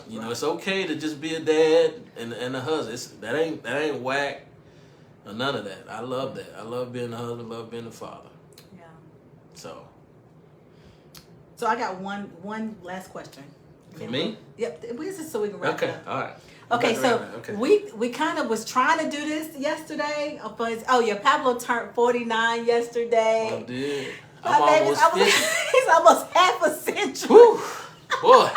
It's okay to just be a dad and a husband. That ain't whack or none of that. I love that. I love being a husband, love being a father. Yeah. So I got one last question. For me? Yep. Where's this so we can wrap it up? All right. Okay, so we kind of was trying to do this yesterday, but Pablo turned 49 yesterday. I did. He's almost half a century. Whew, boy.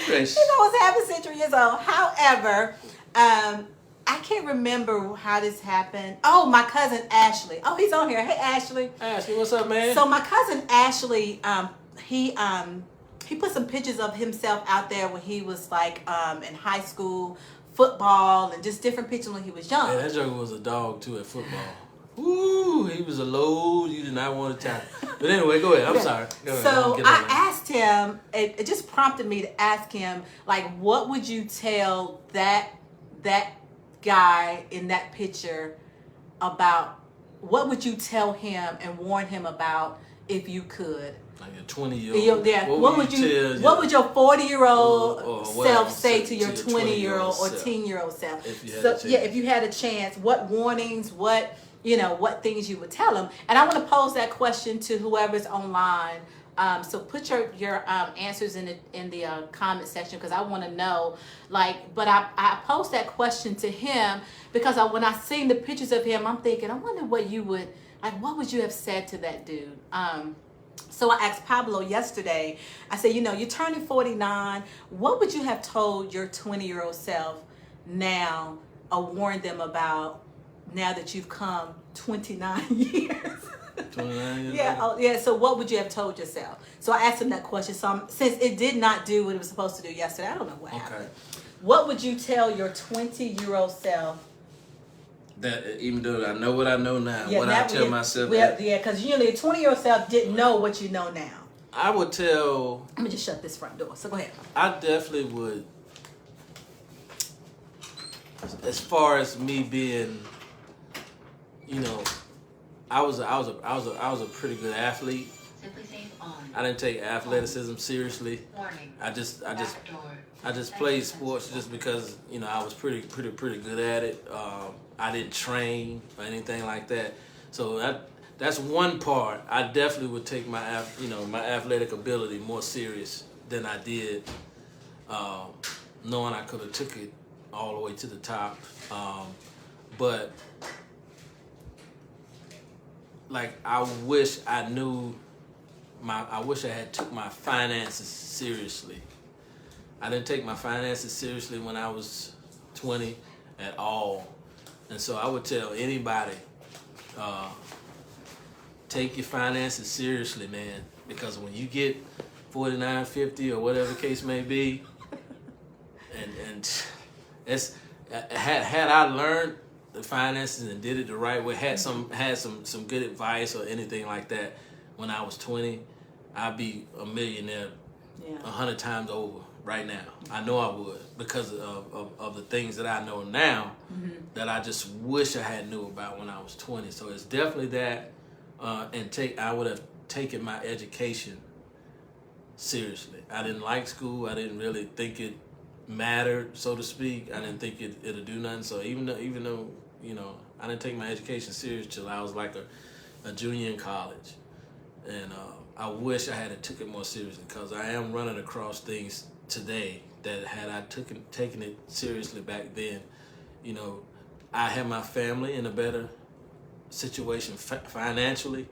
He's almost half a century years old. However, I can't remember how this happened. Oh, my cousin Ashley. Oh, he's on here. Hey, Ashley. Ashley, what's up, man? So my cousin Ashley, he put some pictures of himself out there when he was like in high school, football, and just different pictures when he was young. Yeah, that joker was a dog too at football. Ooh, he was a load you did not want to tackle. But anyway, go ahead. I'm sorry. Go ahead. So I asked him, it just prompted me to ask him, like, what would you tell that guy in that picture about? What would you tell him and warn him about if you could? Like a 20-year-old. Yeah. What would your 40-year-old self say to your 20-year-old or 10-year-old self? If you had a chance, what warnings, what things you would tell them? And I want to pose that question to whoever's online. So put your answers in the comment section, because I want to know. But I posed that question to him because when I seen the pictures of him, I'm thinking, I wonder what would you have said to that dude? So I asked Pablo yesterday, I said, you're turning 49. What would you have told your 20-year-old self now, or warned them about now that you've come 29 years? 29 years Yeah. So what would you have told yourself? So I asked him that question. So since it did not do what it was supposed to do yesterday, I don't know what happened. What would you tell your 20-year-old self? That even though I know what I know now, what I tell myself. Because usually a 20-year-old self didn't know what you know now. I would tell. Let me just shut this front door. So go ahead. I definitely would. As far as me being, I was a pretty good athlete. I didn't take athleticism seriously. I just played sports just because I was pretty good at it. I didn't train or anything like that. So that's one part. I definitely would take my athletic ability more serious than I did, knowing I could have took it all the way to the top. But I wish I had took my finances seriously. I didn't take my finances seriously when I was 20 at all. And so I would tell anybody, take your finances seriously, man. Because when you get 49, 50, or whatever the case may be, and it's had I learned the finances and did it the right way, had some good advice or anything like that when I was 20, I'd be a millionaire 100 times over right now. I know I would, because of the things that I know now that I just wish I had knew about when I was 20. So it's definitely that, I would have taken my education seriously. I didn't like school. I didn't really think it mattered, so to speak. I didn't think it'll do nothing. So even though I didn't take my education serious till I was like a junior in college, and I wish I had took it more seriously, because I am running across things today that had I taken it seriously back then, I had my family in a better situation financially.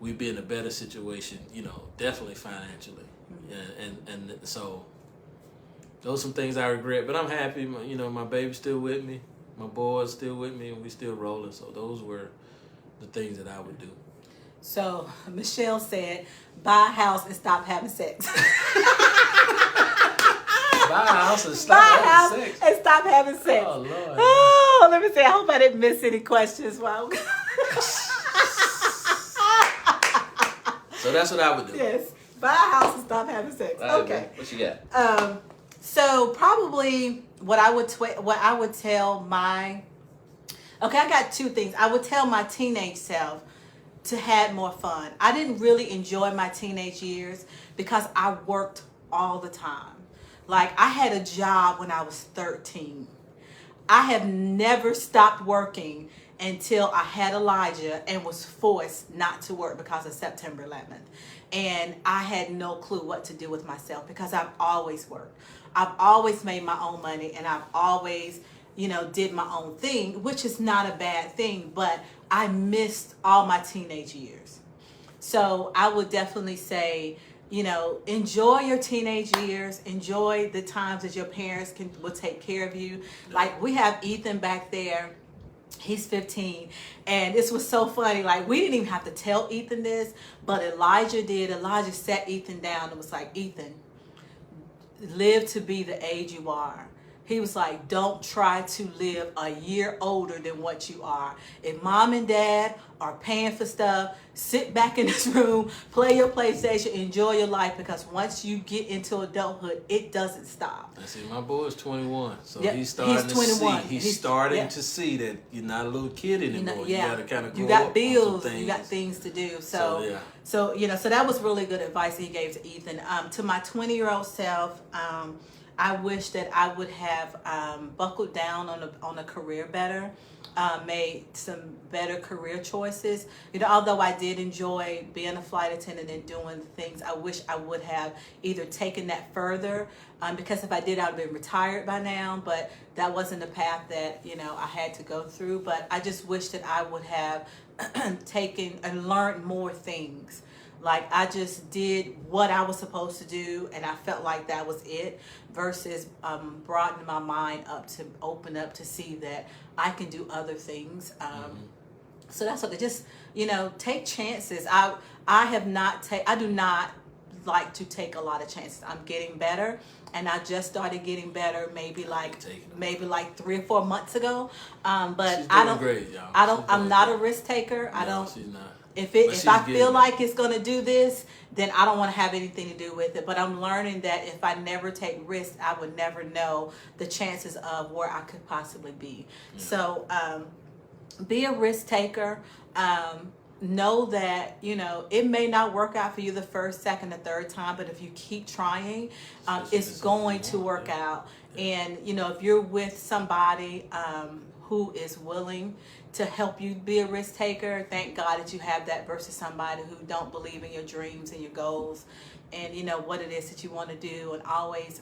We'd be in a better situation, definitely financially. And so those are some things I regret, but I'm happy. My baby's still with me, my boy's still with me, and we still rolling. So those were the things that I would do. So Michelle said, buy a house and stop having sex. Buy a house and stop having sex. Oh, Lord. Oh, let me see. I hope I didn't miss any questions. Wow. So that's what I would do. Yes. Buy a house and stop having sex. Okay. What you got? So probably what I would tell my... Okay, I got two things. I would tell my teenage self to have more fun. I didn't really enjoy my teenage years because I worked all the time. I had a job when I was 13. I have never stopped working until I had Elijah and was forced not to work because of September 11th. And I had no clue what to do with myself because I've always worked. I've always made my own money, and I've always, did my own thing, which is not a bad thing, but I missed all my teenage years. So I would definitely say, enjoy your teenage years, enjoy the times that your parents will take care of you. We have Ethan back there. He's 15, and this was so funny. We didn't even have to tell Ethan this, but Elijah did. Elijah sat Ethan down and was like, Ethan, live to be the age you are. He was like, don't try to live a year older than what you are. If mom and dad are paying for stuff, sit back in this room, play your PlayStation, enjoy your life, because once you get into adulthood, it doesn't stop. I see, my boy is 21, so Yep, he's starting he's 21. to see. He's starting to see that you're not a little kid anymore. You got to kind of grow you got up bills, on some things. you got things to do. So So that was really good advice he gave to Ethan. To my 20-year-old self, I wish that I would have buckled down on a career better, made some better career choices. Although I did enjoy being a flight attendant and doing things, I wish I would have either taken that further, because if I did, I would have been retired by now. But that wasn't the path that I had to go through. But I just wish that I would have taken and learned more things. Like, I just did what I was supposed to do, and I felt like that was it, versus broadening my mind up to open up to see that I can do other things. So that's what just take chances. I do not like to take a lot of chances. I'm getting better, and I just started getting better maybe like 3 or 4 months ago. But she's doing great, y'all. I'm not a risk taker. No, she's not. If I feel like it's going to do this, then I don't want to have anything to do with it. But I'm learning that if I never take risks, I would never know the chances of where I could possibly be. Yeah. So be a risk taker. Know that, it may not work out for you the first, second, or third time, but if you keep trying, it's going to work out. And, if you're with somebody who is willing to help you be a risk taker, thank God that you have that, versus somebody who don't believe in your dreams and your goals and what it is that you want to do, and always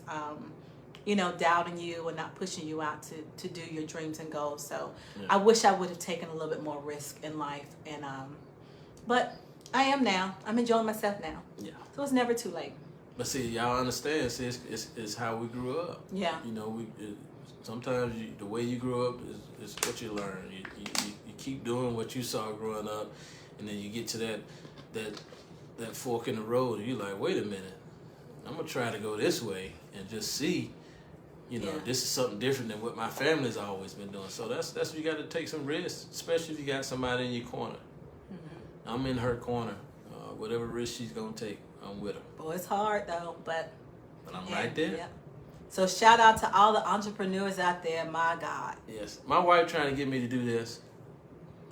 doubting you and not pushing you out to do your dreams and goals. So I wish I would have taken a little bit more risk in life, and but I am now. I'm enjoying myself now. Yeah. So it's never too late. But see, y'all understand, see, it's how we grew up. Yeah. Sometimes the way you grew up is what you learn. You keep doing what you saw growing up, and then you get to that fork in the road, and you're like, wait a minute, I'm gonna try to go this way and just see, this is something different than what my family's always been doing. So that's where you got to take some risks, especially if you got somebody in your corner. Mm-hmm. I'm in her corner. Whatever risk she's gonna take, I'm with her. Boy, it's hard though, but I'm right there. Yeah. So shout out to all the entrepreneurs out there, my God. Yes. My wife trying to get me to do this.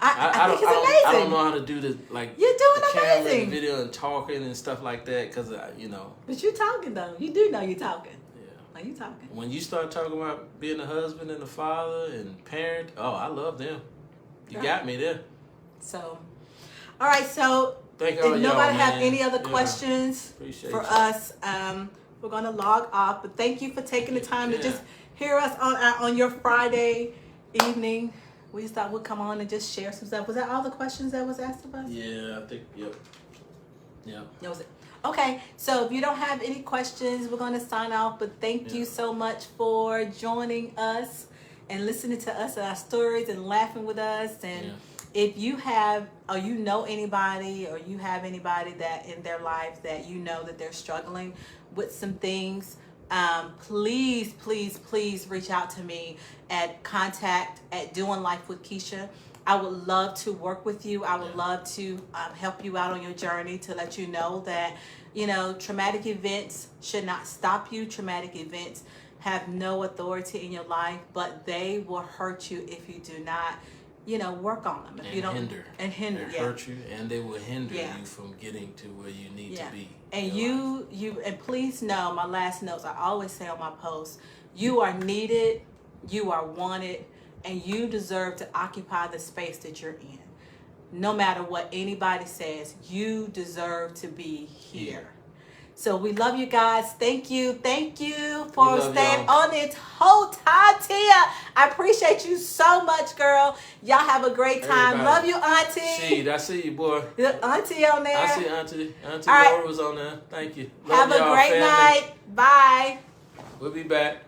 I think it's amazing. I don't know how to do the you're doing the camera amazing. and video and talking and stuff like that, because But you're talking though. You do know you're talking. Yeah. Like, you talking. When you start talking about being a husband and a father and parent, I love them. You got me there. So, all right. So thank all if y'all, nobody have man. any other questions for us, we're gonna log off. But thank you for taking the time to just hear us on your Friday evening. We just thought we'd come on and just share some stuff. Was that all the questions that was asked of us? Yeah, I think, yep. That was it. Okay, so if you don't have any questions, we're going to sign off. But thank you so much for joining us and listening to us and our stories and laughing with us. And if you have, or you know anybody, or you have anybody that in their life that that they're struggling with some things, please reach out to me at contact@doinglifewithkesha. I would love to work with you. I would love to help you out on your journey, to let you know that traumatic events should not stop you. Traumatic events have no authority in your life, but they will hurt you if you do not work on them. If you don't hinder, they hurt you, and they will hinder you from getting to where you need to be. And and please know, my last notes, I always say on my posts, you are needed, you are wanted, and you deserve to occupy the space that you're in. No matter what anybody says, you deserve to be here. So we love you guys. Thank you for staying on this whole time, Tia. I appreciate you so much, girl. Y'all have a great time. Love you, Auntie. Shit, I see you, boy. Auntie on there. I see Auntie. Auntie Laura was on there. Thank you. Have a great night. Bye. We'll be back.